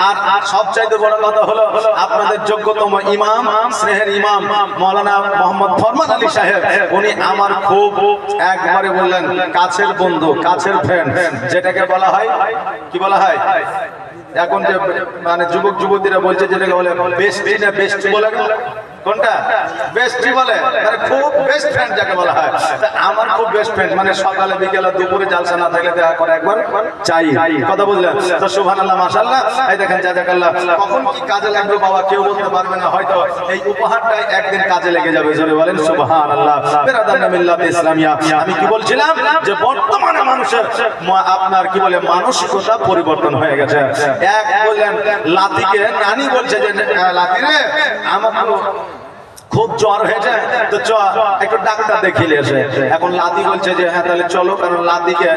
আর সবচাইতে বড় কথা হলো আপনাদের যোগ্যতম ইমাম স্নেহের ইমাম মাওলানা মোহাম্মদ ফরমান আলী সাহেব উনি আমার খুব একবারে বললেন কাছের বন্ধু কাছের ফ্রেন্ড যেটাকে বলা হয় কি বলা হয় এখন যে মানে যুবক যুবতীরা বলছে যেটাকে বলে বেস্টি না বেস্টি বলে কোনটা বেস্টি বলে মানে খুব বেস্ট ফ্রেন্ড যাকে বলা হয় আমার খুব বেস্ট ফ্রেন্ড মানে সকালে বিকেলে দুপুরে জালসা না থাকলে দেখা করে একবার চাই কথা বুঝলেন তো সুবহানাল্লাহ মাশাআল্লাহ এই দেখেন জাযাকাল্লাহ কখন কি কাজে লাগবে বাবা কেউ বলতে পারবে না হয়তো এই উপহারটাই একদিন কাজে লেগে যাবে জোরে বলেন সুবহানাল্লাহ বিরাদার মিল্লাত ইসলামিয়া আমি কি বলছিলাম যে বর্তমানে মানুষের আপনার কি বলে মানসিকতা পরিবর্তন হয়ে গেছে এক বললেন লাতিকে নানি বলছে যে লাতি রে আমার খুব জ্বর হয়েছে তো চ একটু ডাক্তার দেখিয়ে এসে এখন লাদি বলছে যে হ্যাঁ তাহলে চলো কারণ লাদিকে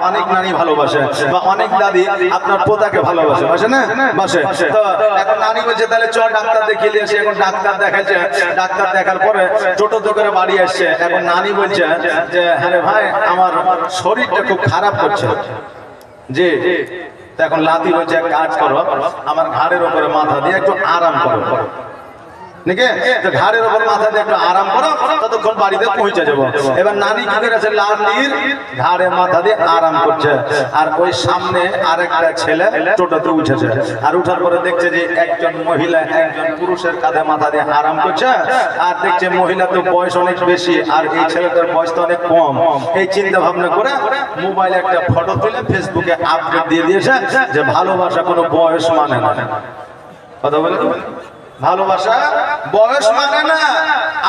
অনেক নানি ভালোবাসে বা অনেক দাদি আপনার পোতাকে ভালোবাসে বাসে না বাসে তো এখন নানি বলছে তাহলে চ ডাক্তার দেখিয়ে এসে এখন ডাক্তার দেখাচ্ছে ডাক্তার দেখার পরে টোটো তো করে বাড়ি আসছে এখন নানি বলছে যে হ্যাঁ রে ভাই আমার শরীরটা খুব খারাপ করছে জি এখন লাদি বলছে এক কাজ করো আমার ঘাড়ের উপরে মাথা দিয়ে একটু আরাম করো নাকি তো ঘাড়ের উপর মাথা দিয়ে একটু আরাম করো, ততক্ষণ বাড়িতে পৌঁছে যাবো। এবার নানি কি করেছে, লালির ঘাড়ে মাথা দিয়ে আরাম করছে, আর ওই সামনে আরেকটা ছেলে টোটোতে উঠেছে, আর উঠার পরে দেখছে যে একজন মহিলা একজন পুরুষের কাঁধে মাথা দিয়ে আরাম করছে, আর দেখছে মহিলা তো বয়স অনেক বেশি আর এই ছেলেটার বয়স তো অনেক কম। এই চিন্তা ভাবনা করে মোবাইলে একটা ফটো তুলে ফেসবুকে আপডেট দিয়ে দিয়েছে যে ভালোবাসা কোনো বয়স মানে না। কথা বলে ভালোবাসা বয়স মানে না,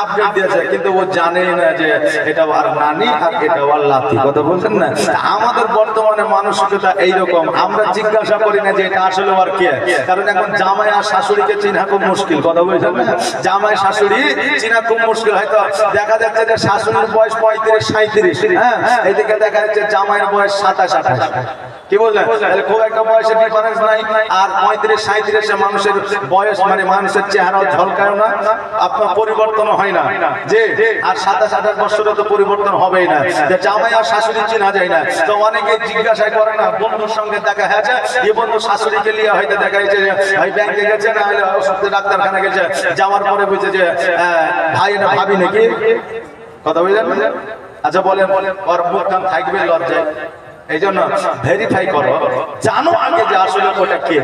আপডেট দিয়েছে, কিন্তু ও জানেই না যে এটা আর নানি আর এটা আর লাতি। কথা বলছেন না? আমাদের বর্তমানে মানসিকতা এইরকম, আমরা জিজ্ঞাসা করি না যে এটা আসলে আর কে, কারণ এখন জামাই আর শাশুড়িকে চিনা খুব মুশকিল। কথা বলছেন না? জামাই শাশুড়ি চিনা খুব মুশকিল। হয়তো দেখা যাচ্ছে যে শাশুড়ির বয়স 35-37, হ্যাঁ, এদিকে দেখা যাচ্ছে জামাইয়ের বয়স 27-28। কি বললেন? তাহলে খুব একটা বয়সের ডিফারেন্স নাই। আর 35-37 মানুষের বয়স মানে মানুষের চেহারাও ঝলকায় না, আপনার পরিবর্তন হয় না যে, আর 27-28 বছরে তো পরিবর্তন হবেই না। যে জামাই আর শাশুড়ি চেনা যায় না, তো অনেকে জিজ্ঞাসা করে না, বন্ধুর সঙ্গে দেখা হয়েছে, এই বন্ধু শাশুড়িকে নিয়ে হয়তো দেখা যাচ্ছে ভাই ব্যাংকে গেছে না হলে ডাক্তারখানা গেছে, যাওয়ার পরে বুঝছে যে ভাই না ভাবি নাকি। কথা বললেন? আচ্ছা বলেন, ওর মুখ কান থাকবে লজ্জায়, এই জন্য ভেরিফাই করো, জানো আগে যে আসলে ওটা কে।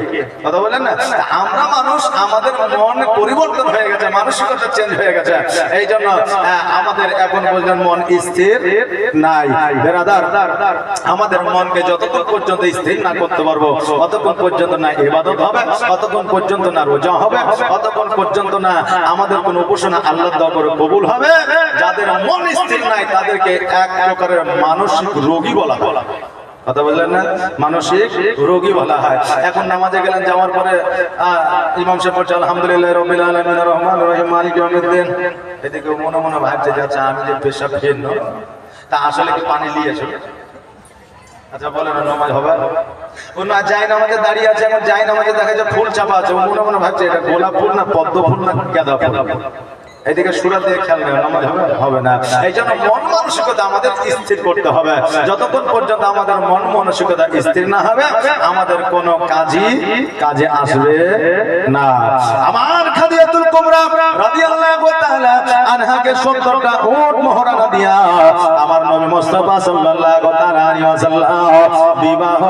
কথা বলেন না? আমরা মানুষ, আমাদের মন পরিবর্তন হয়ে গেছে, মানসিকতা চেঞ্জ হয়ে গেছে, এই জন্য আমাদের এখন বলছেন মন স্থির নাই। বেরাদার, আমাদের মনকে যতক্ষণ পর্যন্ত স্থির না করতে পারবো ততক্ষণ পর্যন্ত না ইবাদত হবে, ততক্ষণ পর্যন্ত না রোজা হবে, ততক্ষণ পর্যন্ত না আমাদের কোন উপাসনা আল্লাহর দরবারে কবুল হবে। যাদের মন স্থির নাই তাদেরকে এক প্রকারের মানসিক রোগী বলা হয়। কথা বললেন না? মানসিক রোগী বলা হয়। এখন নামাজে গেলেন, যাওয়ার পরে ইমাম সাহেব বলছে আলহামদুলিল্লাহ রাব্বিল আলামিন আর রহমানির রহিম মালিক ইয়াউমিদ্দিন, এদিকে মনে মনে ভাবছে যাচ্ছে আমি যে পেশাব খেয়ে নো, তা আসলে কি পানি নিয়েছে? আচ্ছা বলেন, নামাজ হবে? ও না যায় নামাজে দাঁড়িয়ে আছে, এখন যায় নামাজে দেখা যায় ফুল চাপা আছে, ও মনে মনে ভাবছে এটা গোলাপ ফুল না পদ্ম ফুল না গাঁদা ফুল। এদিকে সুরা দিয়ে খেয়াল নেই, নামাজ হবে না। এই জন্য মন মানসিকতা আমাদের স্থির করতে হবে। যতক্ষণ পর্যন্ত আমাদের মন মানসিকতা স্থির না হবে আমাদের কোনো কাজে আসবে না। আমার খাদিজাতুল কুবরা রাদিয়াল্লাহু তাআলা আনহাকে 70টা উট মোহরানা দিয়া আমার নবী মুস্তাফা সাল্লাল্লাহু তাআলা আলাইহি ওয়াসাল্লাম বিবাহ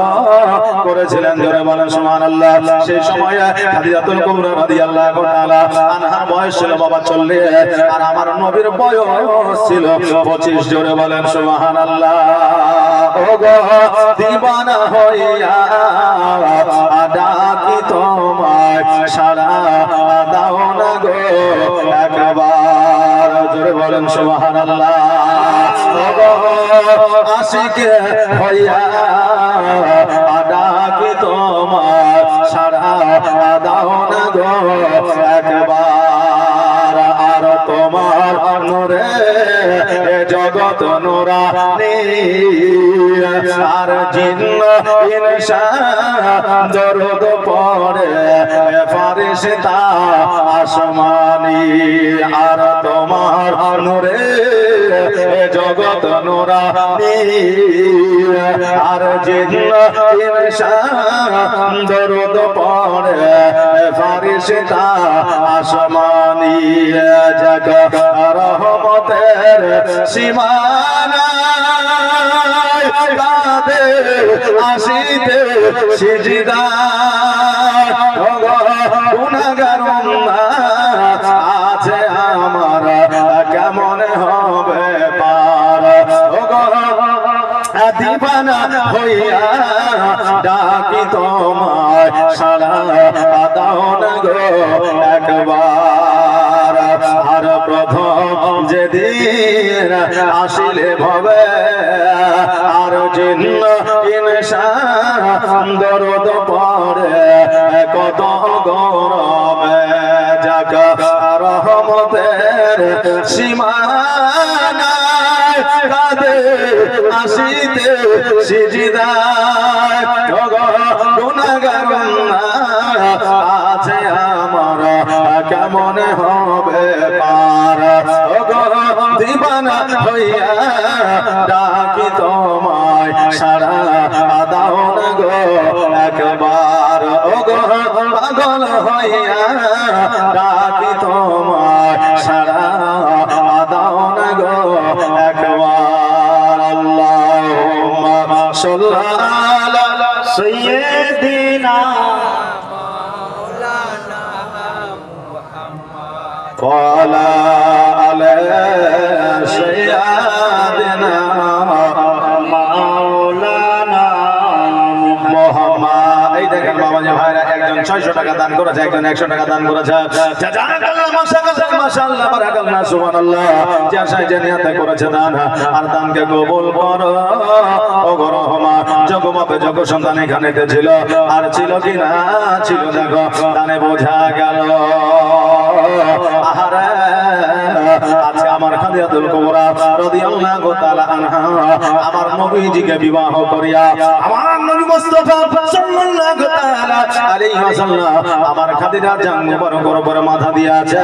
করেছিলেন। জোরে বলেন সুবহানাল্লাহ। সেই সময়ে খাদিজাতুল কুবরা রাদিয়াল্লাহু তাআলা আনহার বয়স ছিল বাবা 40, আর আমার নবীর বয়স ছিল 25। জোরে বলেন সুবহানাল্লাহ। ওগো দিবানা হইয়া ডাকি তোমায়, সারা দাও না গো একবার। জোরে বলেন সুবহানাল্লাহ। ওগো আশিক হইয়া ডাকি তোমায়, সারা দাও না গো একবার। আর তোমার নূরে জগৎ নূরানী, আর জিন্ন ইনসান দরুদ পড়ে ফারিস্তা আসমানী। আর তোমার নূরে জগৎ নূরানী, আর জিন্ন ইনসান দরুদ পড়ে ফারিস্তা আসমানী। জগৎ রহমতের সীমানা কাঁদে আসিতে সিজদায়, গুনাহগার আছে আমার কেমন হবে পার। দিবানা হইয়া ডাকি তোমায়, সারা দাও না গো একবার। আর প্রথম যেদিন আসিলে ভবে, আর জিন্ন ইনসান দরুদ পড়ে কত গরমে। জাগা রহমতের সীমানা কাঁদে আসিতে সিজদায়, গুনাহগার আছে আমার কেমন হবে পার। দিবানা হইয়া ডাকি তোমায়, সারা দাও না গো একবার। ওগো পাগল হইয়া ডাকি তোমায়, ওয়ালা আলা সাইয়্যিদিনা মাওলানা মুহাম্মদ। এই দেখেন বাবাজি ভাইরা, একজন 600 টাকা দান করেছে, একজন 100 টাকা দান করেছে। জাযাকাল্লাহ, মাশাআল্লাহ, মাশাআল্লাহ, বারাকাল্লাহ, সুবহানাল্লাহ। যে আশায় যে নিয়তে করেছে দান, আর দানকে কবুল করো ও গো রহমান। জগমাপে জগ সন্তান এখানে ছিল, আর ছিল কি না ছিল, দেখো দানে বোঝা গেল। আহারে আজকে আমার খাদিজাতুল কুবরা রাদিয়াল্লাহু তাআলা আনহা আমার নবীজিকে বিবাহ করিয়া, আমার নবী মুস্তাফা সাল্লাল্লাহু তাআলা আলাইহি ওয়াসাল্লাম আমার খাদিজা জান মুবারকের উপরে মাথা দিয়েছে।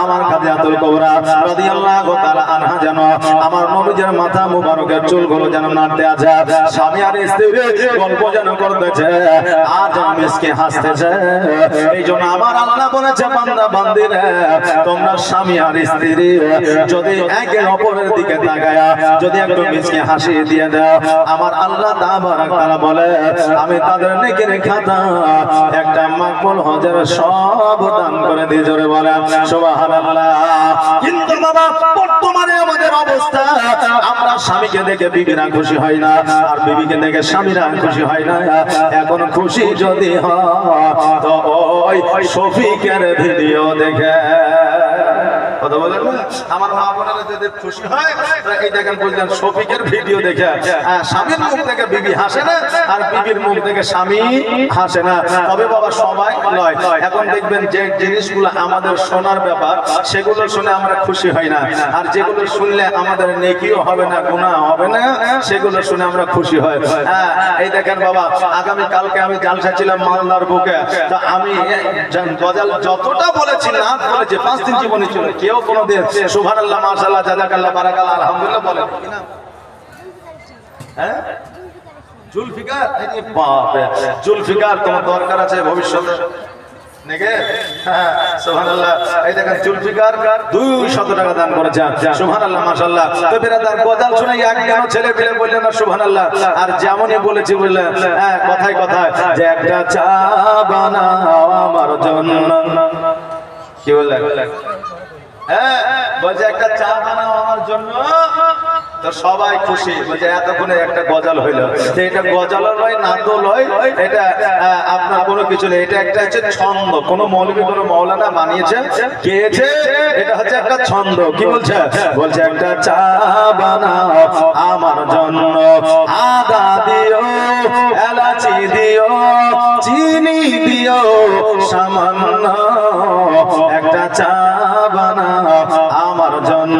আমার খাদিজাতুল কুবরা রাদিয়াল্লাহু তাআলা আনহা যেন আমার নবীজির মাথা মুবারকের চুলগুলো যেন নাড়তে আছে, স্বামী আর স্ত্রী গল্প যেন করতেছে, আর যেন মিসকে হাসতেছে। এই জন্য আমার আল্লাহ বলেছে, বান্দা বান্দিরে তোমরা স্বামী আর স্ত্রী যদি একে অপরের দিকে তাকায়া যদি একটু মিসকে হাসি দিয়ে দাও, আমার আল্লাহ তাআলা বলে আমি তাদের নেকির খাতা একটা মাকবুল হজের সব দান করে দিয়ে। জোরে বলেন সুবহানাল্লাহ। কিন্তু বাবা বর্তমানে আমাদের অবস্থা, আমরা স্বামীকে দেখে বিবিরা খুশি হয় না, আর বিবিকে দেখে স্বামীরা খুশি হয় না। এখন খুশি যদি হয় তো ওই শফিকের ভিডিও দেখে। কথা বলেন না, আমার মা বোনেরা যদি খুশি হয়, এই দেখেন বলছেন শফিকের ভিডিও দেখে স্বামীর মুখ থেকে বিবি হাসে না, আর বিবির মুখ থেকে স্বামী হাসে না। তবে বাবা সবাই নয়, এখন দেখবেন যে জিনিসগুলো আমাদের শোনার ব্যাপার, সেগুলো শুনে আমরা খুশি হই না, আর যেগুলো শুনলে আমাদের নেকিও হবে না, গুনাহ হবে না, সেগুলো শুনে আমরা খুশি হই। এই দেখেন বাবা, আগামী কালকে আমি জালসা ছিলাম মালদার বুকে, তো আমি গজল যতটা বলেছি না বলেছি 5 দিন জীবনে ছিল, কেউ কোনোদিন সুবহানাল্লাহ, মাশাআল্লাহ, জাযাকাল্লাহ, বারাকাল্লাহ, আলহামদুলিল্লাহ বলে কিনা? হ্যাঁ, জুলফিকার, বাপরে জুলফিকার তোমার দরকার আছে ভবিষ্যতে নাকি? সুবহানাল্লাহ। এই দেখেন জুলফিকার 200 টাকা দান করেছে, সুবহানাল্লাহ, মাশাআল্লাহ। তো বিরাদার গজল শুনে একজন ছেলে পেলে বললেন না সুবহানাল্লাহ, আর যেমনই বলেছি বললেন কথায় কথায় যে একটা চা বানাও আমার জন্য। কি বললেন? বলছে একটা চা বানাও আমার জন্য, তো সবাই খুশি। বলছে এতক্ষণে একটা গজল হইল, এটা গজল নয়, নাতো নয়, এটা আপনার কোনো কিছু নেই, এটা একটা হচ্ছে ছন্দ। কোন মৌলবী কোন মৌলানা বানিয়েছে, গেয়েছে, এটা হচ্ছে একটা ছন্দ। কি বলছে? বলছে একটা চা বানাও আমার জন্য, আদা দিও, এলাচি দিও, চিনি দিও সামান্য, একটা চা বানাও আমার জন্য।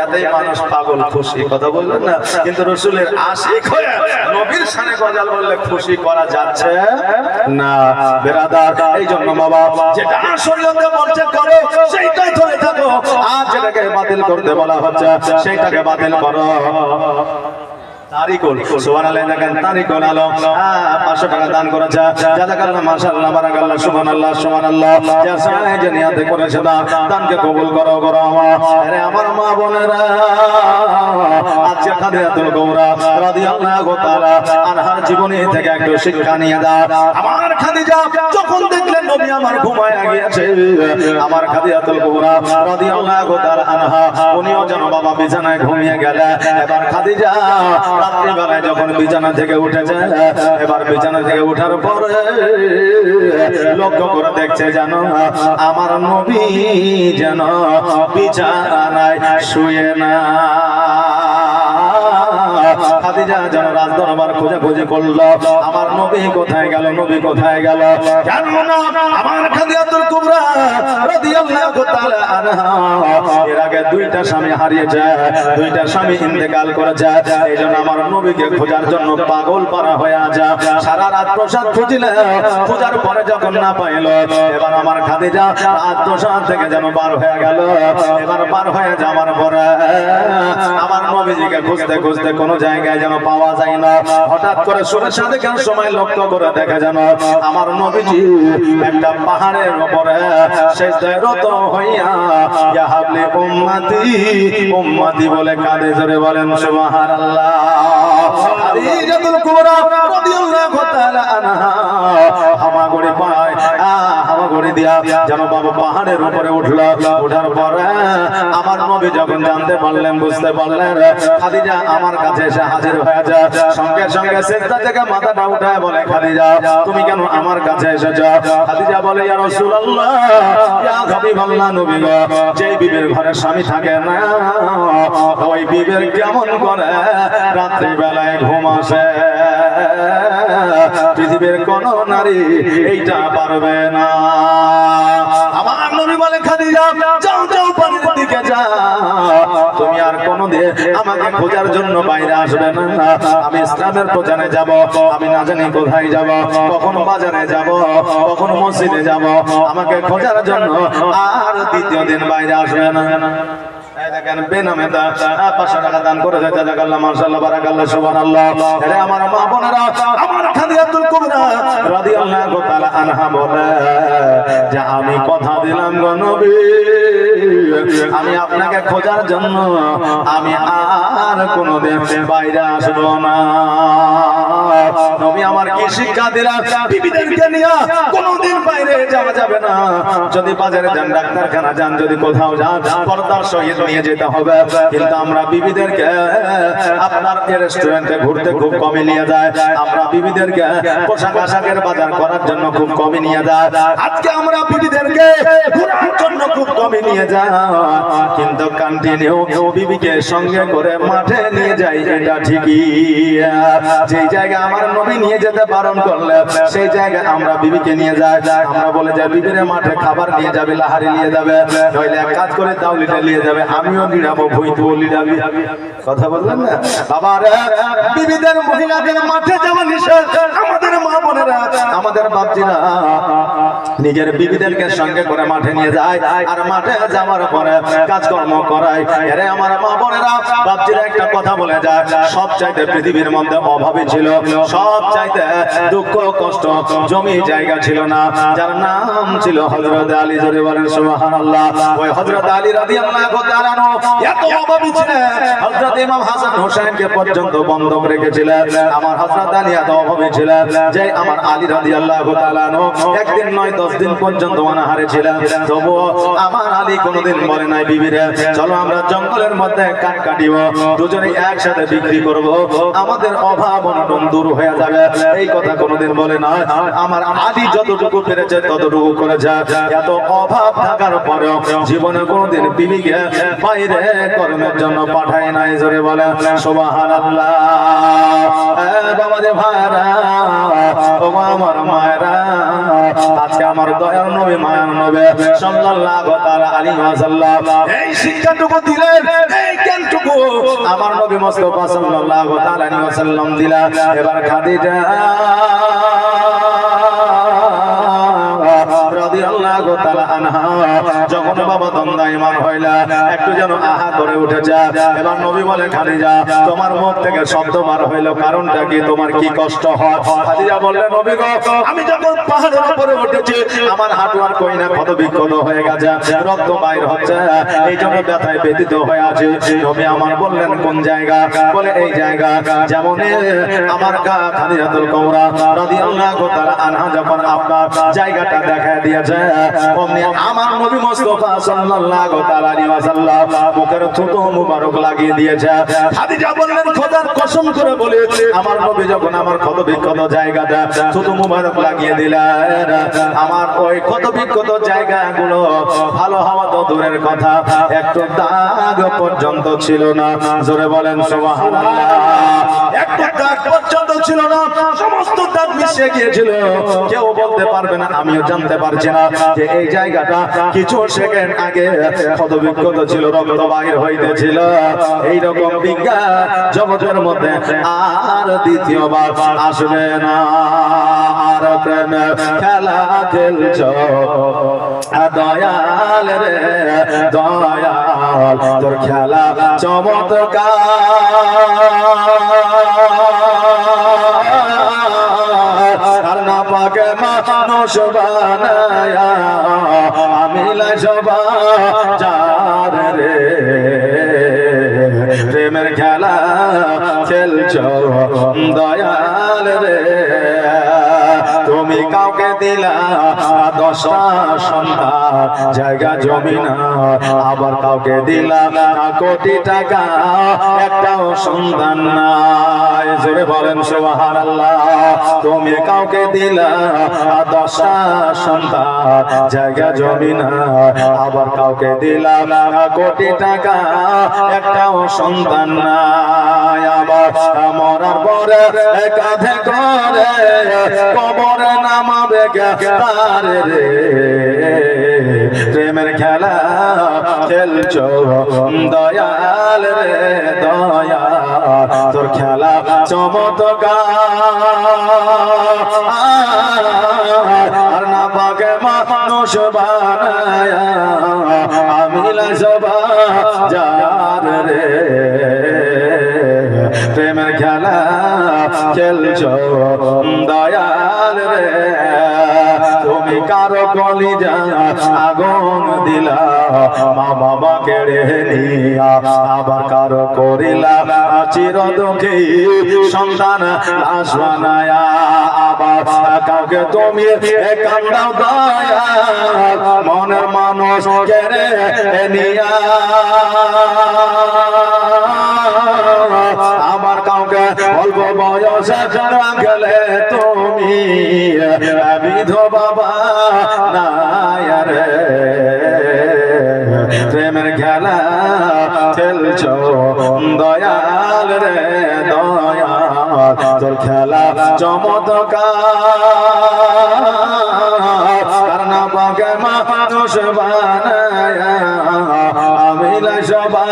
এতেই মানুষ পাগল, খুশি। কথা বললেন না? কিন্তু রসুলের আশিক হয়ে নবীর শানে গজল বললে খুশি করা যাচ্ছে না বেরাদার। এই জন্য বাবা যেটা শরীয়তে বলছে করো সেইটাই ধরে থাকো, আর যেটাকে বাতিল করতে বলা হচ্ছে সেইটাকে বাতিল করো। তারিকুল, সুবহানাল্লাহ, দেখেন তারিকুল আলম 500 টাকা দান করেছে, জাযাকাল্লাহ, মাশাআল্লাহ, বারাকাল্লাহ, সুবহানাল্লাহ, সুবহানাল্লাহ। যে নিয়তে করেছে দানকে কবুল করো গো আমার। আরে আমার মা বোনেরা, আজকে খাদিজাতুল কুবরা রাদিয়াল্লাহু তাআলা আনহার জীবনী থেকে একটু শিক্ষা নিয়ে দাও। আমার খাদিজা যখন দেখলেন নবী আমার ঘুমায় গিয়েছে, আমার খাদিজাতুল কুবরা রাদিয়াল্লাহু তাআলা আনহা উনিও যেন বাবা বিছানায় ঘুমিয়ে গেলেন। এবার খাদিজা রাত্রিবেলায় যখন বিছানা থেকে উঠেছে, এবার বিছানা থেকে উঠার পরে লক্ষ্য করে দেখছে যেন আমার নবী যেন বিছানায় শুয়ে না। খাদিজা যেন রাত দরবার খোঁজাখুঁজি করলো, আমার নবী কোথায় গেল, নবী কোথায় গেল। কেননা আমার খাদিজাতুল কুবরা রাদিয়াল্লাহু তাআলা আনহা এর আগে 2টা স্বামী হারিয়েছে, 2টা স্বামী ইন্তেকাল করেছে। এই জন্য আমার নবীকে খোঁজার জন্য পাগল পারা হয়ে আছে। সারা রাত প্রসাদ খুঁজলে, খোঁজার পরে যখন না পাইল, এবার আমার খাদিজা রাত প্রসাদ থেকে যেন বার হয়ে গেল। এবার বার হয়ে যাওয়ার পরে আমার নবীজিকে খুঁজতে খুঁজতে কোনো জায়গায় যেন পাওয়া যায় না। হঠাৎ করে সুরেশা দেখার সময় লক্ষ্য করে দেখা যেন আমার নবীজি একটা পাহাড়ের উপরে সেজদায় রত হইয়া ইয়া হাবলি উম্মতি উম্মতি বলে কাঁদে। জোরে বলেন সুবহানাল্লাহ। খাদিজাতুল কুবরা রাদিয়াল্লাহু তাআলা আনহা হামাগুড়ি পায় হাওয়া করে দিয়া যেন বাবা পাহাড়ের উপরে উঠলো। ওঠার পরে আমার নবী যখন জানতে পারলেন, বুঝতে পারলেন খাদিজা আমার কাছে এসে হাজির হয়ে যায়, সঙ্গে সঙ্গে সিজদা থেকে মাথাটা উঠায় বলে, খাদিজা তুমি কেন আমার কাছে এসেছো? খাদিজা বলে, ইয়া রাসূলুল্লাহ, ইয়া হাবিবাল্লাহ, নবী গো, যেই বিবির ঘরে স্বামী থাকে না ওই বিবির কেমন করে রাত্রি বেলায় ঘুম আসে? পৃথিবীর কোন নারী এইটা পারবে না। আমার নবী বলে, খাদিজা যাও যাও পানির দিকে যাও, তুমি আর কোনদিন আমাকে খোঁজার জন্য বাইরে আসবে না। আমি ইসলামের প্রচারে যাব, আমি না জানি কোথায় যাব, কখন বাজারে যাব, কখন মসজিদে যাব, আমাকে খোঁজার জন্য আর দ্বিতীয় দিন বাইরে আসবে না। দেখেন বেনামে 500 টাকা দান করেছে, জাযাকাল্লাহ, মাশাআল্লাহ, বারাকাল্লাহ, সুবহানাল্লাহ। আরে আমার মা বোনেরা, আমার খাদিজাতুল কুবরা রাদিয়াল্লাহু তাআলা আনহা বলে যে আমি কথা দিলাম গো নবী, আমি আপনাকে খোঁজার জন্য আমি আর কোনদিন বাইরে আসব না। নবী আমার কি শিক্ষা দিলেন? বিবিদেরকে নিয়ে কোনদিন বাইরে যাওয়া যাবে না। যদি বাজারে যান, ডাক্তারখানা যান, যদি কোথাও যান, পর্দার সহিত নিয়ে যেতে হবে। কিন্তু আমরা বিবিদেরকে আপনার রেস্টুরেন্টে ঘুরতে খুব কমই নিয়ে যায়, আমরা বিবিদেরকে পোশাক আশাকের বাজার করার জন্য খুব কমই নিয়ে যায়। আজকে আমরা বিবিদেরকে ঘোরার জন্য খুব কমই নিয়ে যাই, কিন্তু কন্টিনিউ বিবিকে সঙ্গে করে মাঠে নিয়ে যাই, এটা ঠিকই। যেই জায়গা আমার নবী নিয়ে যেতে বারণ করলে সেই জায়গায় আমরা বিবিকে নিয়ে যাই। আমরা বলে যাই বিবির মাঠে খাবার নিয়ে যাবে, লাহারি নিয়ে যাবে, নইলে এক কাজ করে তাওলিটা নিয়ে যাবে, আমিও নিরাবো, ভুইতুও নিরাবি। কথা বললেন না বাবা? বিবিদের মহিলাদের মাঠে যাওয়া নিষেধ। আমাদের মা বোনেরা, আমাদের বাপজিরা নিজের বিবিদেরকে সঙ্গে করে মাঠে নিয়ে যায়, আর মাঠে যাওয়ার পরে কাজকর্ম করায়। আরে আমার মা বোনেরা, বাপজিরা একটা কথা বলে যায়, সব চাইতে পৃথিবীর মধ্যে অভাবী ছিল, সব চাইতে দুঃখ কষ্ট জমি জায়গা ছিল না, যার নাম ছিল হযরত আলী। জোরে বলেন সুবহানাল্লাহ। ওই হযরত আলী রাদিয়াল্লাহু তাআলা এত অভাবী ছিলেন, হযরত ইমাম হাসান হোসেনকে পর্যন্ত বন্ধক রেখেছিলেন। আমার হযরত আলী এত অভাবী ছিলেন যে আমার আলী রাদিয়াল্লাহু তাআলা একদিন নয় 10 দিন পর্যন্ত অনাহারে ছিলেন। তবুও আমার আলী কোনোদিন বলে নাই, বিবিরে চলো আমরা জঙ্গলের মধ্যে কাঠ কাটিব, দুজনে একসাথে বিক্রি করব, আমাদের অভাব অনটন দূর হয়ে যাবে। এই কথা কোনোদিন বলে না। আমার আলী যতটুকু পেরেছে ততটুকু করেছে। এত অভাব থাকার পরেও জীবনে কোনোদিন বিবিকে বাইরে কর্মের জন্য পাঠায় নাই। জোরে বলে সুবহানাল্লাহ। বাবাদের ভাইরা, ও আমার মায়েরা, আজকে আমার দয়ার নবী, মায়ার নবী সাল্লাল্লাহু তাআলা আলাইহি ওয়াসাল্লাম এই শিক্ষাটুকু দিলেন, এই জ্ঞানটুকু আমার নবী মুস্তাফা সাল্লাল্লাহু তাআলা আলাইহি ওয়াসাল্লাম দিলেন। এবার খাদিজা রাদিয়াল্লাহু তাআলা আনহা যখন বাবা দন্দায়মান হইলা, একটু যেন আহা করে উঠেছে। এবার নবী বলে, খাদিজা তোমার মুখ থেকে শব্দ বার হইলো, কারণটা কি? তোমার কি কষ্ট হয়? খাদিজা বললেন, নবী গো, আমি যখন পাহাড়ের উপরে উঠেছি আমার হাঁটু আর কইনা ক্ষত বিক্ষত হয়ে গেছে, রক্ত বাইর হচ্ছে, এই জন্য ব্যথায় ব্যথিত হয়ে আছে। নবী আমার বললেন, কোন জায়গা? বলে এই জায়গা। যেমন আমার খাদিজাতুল কুবরা রাদিয়াল্লাহু তাআলা আনহা যখন আপনার জায়গাটা দেখায় দিয়েছে, অমনি আমার নবী মুস্তাফা সাল্লাল্লাহু তাআলা আলাইহি ওয়াসাল্লাম মুখের থুতু মুবারক লাগিয়ে দিয়েছে। খাদিজা বললেন, খোদার কসম করে বলে আমার নবী যখন আমার ক্ষত বিক্ষত জায়গাটা থুতু মুবারক লাগিয়ে দিলেন, আমার ওই ক্ষত বিক্ষত জায়গাগুলো ভালো হওয়া তো দূরের কথা, একটু দাগ পর্যন্ত ছিল না। জোরে বলেন সুবহানাল্লাহ। একটু দাগ পর্যন্ত ছিল না, সমস্ত দাগ মিশে গিয়েছিল। কেউ বলতে পারবে না, আমিও জানতে পারছি না যে এই জায়গাটা কিছু সেকেন্ড আগে ক্ষত বিক্ষত ছিল, রক্ত বাইর হইতেছিল। এইরকম বিজ্ঞান জগতের মধ্যে আর দ্বিতীয়বার আসবে না। আর প্রেমে খেলা খেলছ দয়াল রে দয়াল, তোর খেলা চমৎকার, আর না পাকে মানুষ বানায়া আমি লাজবা যার রে, প্রেমের খেলা খেলছ দয়াল রে, তুমি কাউকে দিলা 10টা সন্তান জায়গা জমি না, আবার কাউকে দিলা কোটি টাকা একটাও সন্তান নাই। জোরে বলেন সুবহানাল্লাহ। তুমি কাউকে দিলা 10টা সন্তান জায়গা জমি না, আবার কাউকে দিলা কোটি টাকা একটাও সন্তান নাই। আবার মরার পরে কাঁধে করে কবরে নামাবে তার রে, প্রেমের খেলা খেলছো দয়াল রে দয়াল, তোর খেলা চমৎকার। আর না পাকে মানুষ বানায়া আমি লাজবা যার রে, প্রেমের খেলা খেলছো দয়াল রে। তুমি কারো কলিজা আগুন দিলা মা বাবা কেড়ে নিয়া, আবার কারো করিলা চির দুঃখী সন্তান লাশ বানায়া, আবার কাউকে তুমি কান্দাও দয়া মনের মানুষ কেড়ে নিয়া, আমার কাউকে অল্প বয়সে রাখলে তুমি বিধবা বানায়া রে, প্রেমের খেলা খেলছো দয়াল রে দয়াল, তোর খেলা চমৎকার। না পাকে মানুষ বানায়া আমি লাজবা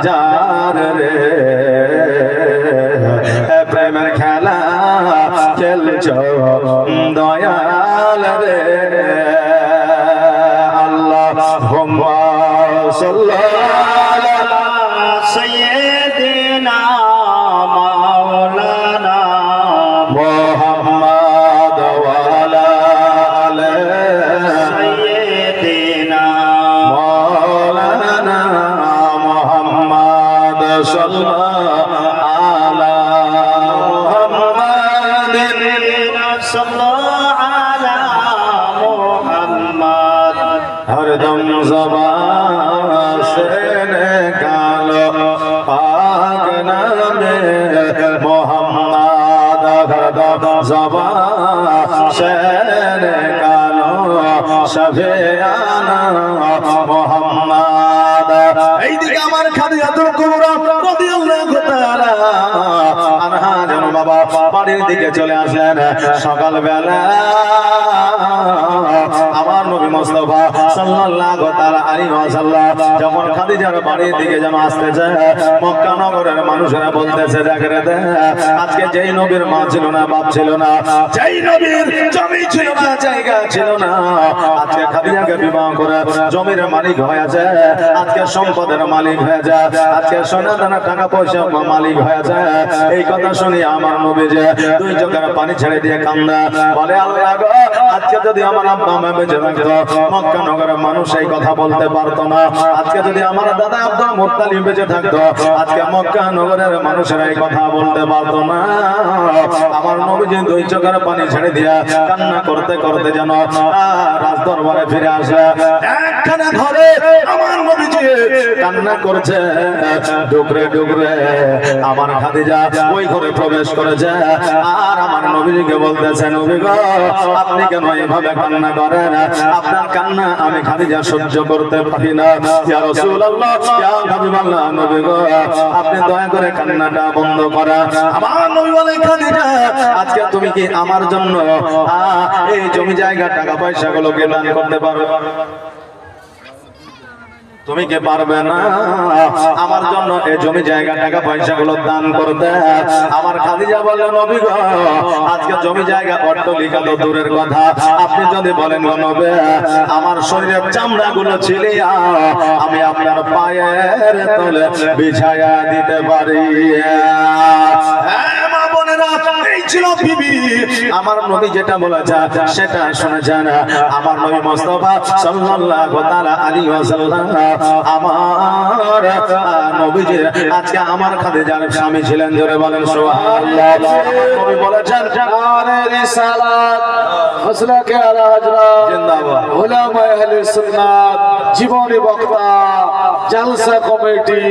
যার রে, প্রেমের খেলা খেলছো দয়াল রে। আল্লাহুম্মা সাল্লি আলা সাইয়্যিদিনা মাওলানা মুহাম্মদ ওয়া আলা আলি সাইয়্যিদিনা মাওলানা মুহাম্মদ সাল্লাল্লাহু আলা মুহাম্মাদিন সাল্লাল্লাহু আলা মুহাম্মদ। হরদম ज़बान से निकालो पाक नामे मोहम्मद, हरदम ज़बान से निकालो शफीआना मोहम्मद। এইদিকে আমার খাদিজাতুল কুবরা রাদিয়াল্লাহু তাআলা আনহা যেন বাবা বাড়ির দিকে চলে আসলেন। সকালবেলা আমার নবী মুস্তাফা সাল্লাল্লাহু তাআলা আলাইহি ওয়াসাল্লাম যখন খাদিজার বাড়ির দিকে যেন আসতেছে, মক্কা নগরের মানুষেরা বলতেছে জাগরে আজকে যেই নবীর মা ছিল না, বাপ ছিল না, যেই নবীর জমি ছিল না, জায়গা ছিল না, আজকে খাদিজাকে বিবাহ করে জমির মালিক হয়েছে, আজকে সম্পদের মালিক হয়ে যায়, আজকে সোনা দানা টাকা পয়সা মালিক হয়ে যায়। এই কথা শুনি আমার নবী যে দুই চোখের পানি ছেড়ে দিয়ে কান্দা, বলে আল্লাহ গো, আজকে যদি আমার আব্বা মা বেঁচে থাকতো মক্কা নগরের মানুষ এই কথা বলতে পারতো না, আজকে যদি আমার দাদা আব্দুল মুত্তালিব বেঁচে থাকতো আজকে মক্কা নগরের মানুষেরা এই কথা বলতে পারতো না। আমার নবীজি দুই চোখের পানি ছেড়ে দিয়া কান্না করতে করতে যেন রাজ দরবারে ফিরে আসে। একখানা ঘরে আমার নবীজি কান্না করছে, ডুকরে ডুকরে আমার খাদিজা ওই ঘরে প্রবেশ করেছে। আর আমার নবীজিকে বলতেছে, নবী গো আপনি কেন এইভাবে কান্না করেন? আপনার কান্না আমি খাদিজা সহ্য করতে পারি না। ইয়া রাসূলুল্লাহ, ইয়া হাবিবাল্লাহ, নবী গো আপনি দয়া করে কান্নাটা বন্ধ করেন। আমার নবী বলে, খাদিজা আজকে তুমি কি আমার জন্য এই জমি জায়গা টাকা পয়সা গুলোকে দান করতে পারবে? তুমি কি পারবে না আমার জন্য এই জমি জায়গা টাকা পয়সা গুলো দান করতে? আমার খাদিজা বলল, নবী গো আজকে জমি জায়গা অট্টালিকা তো দূরের কথা, আপনি যদি বলেন গো নবী আমার শরীরের চামড়া গুলো ছিলিয়া আমি আপনার পায়ের তলে বিছায়া দিতে পারি। এই এই ছিল বিবি আমার নবী যেটা বলেছে সেটা শুনে যান আমার নবী মুস্তাফা সাল্লাল্লাহু তাআলা আলাইহি ওয়াসাল্লাম আমার নবী যে আজকে আমার খাদিজার স্বামী ছিলেন জোরে বলেন সুবহানাল্লাহ নবী বলেছেন আরে রিসালাত মাসলাকে আলা হযরত জিন্দাবাদ উলামা আহলে সুন্নাত জীবনী বক্তা জলসা কমিটি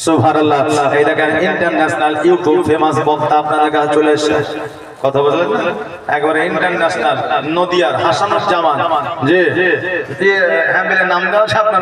সুবহানাল্লাহ এই দেখেন ইন্টারন্যাশনাল ইউটিউব ফেমাস বক্তা আপনাদের কাছে চলে এসেছে কথা বললেন না একবারে ইন্টারন্যাশনাল নদিয়ার হাসানুজ্জামান জি হ্যাঁ বলে নাম দেওয়া আছে আপনারা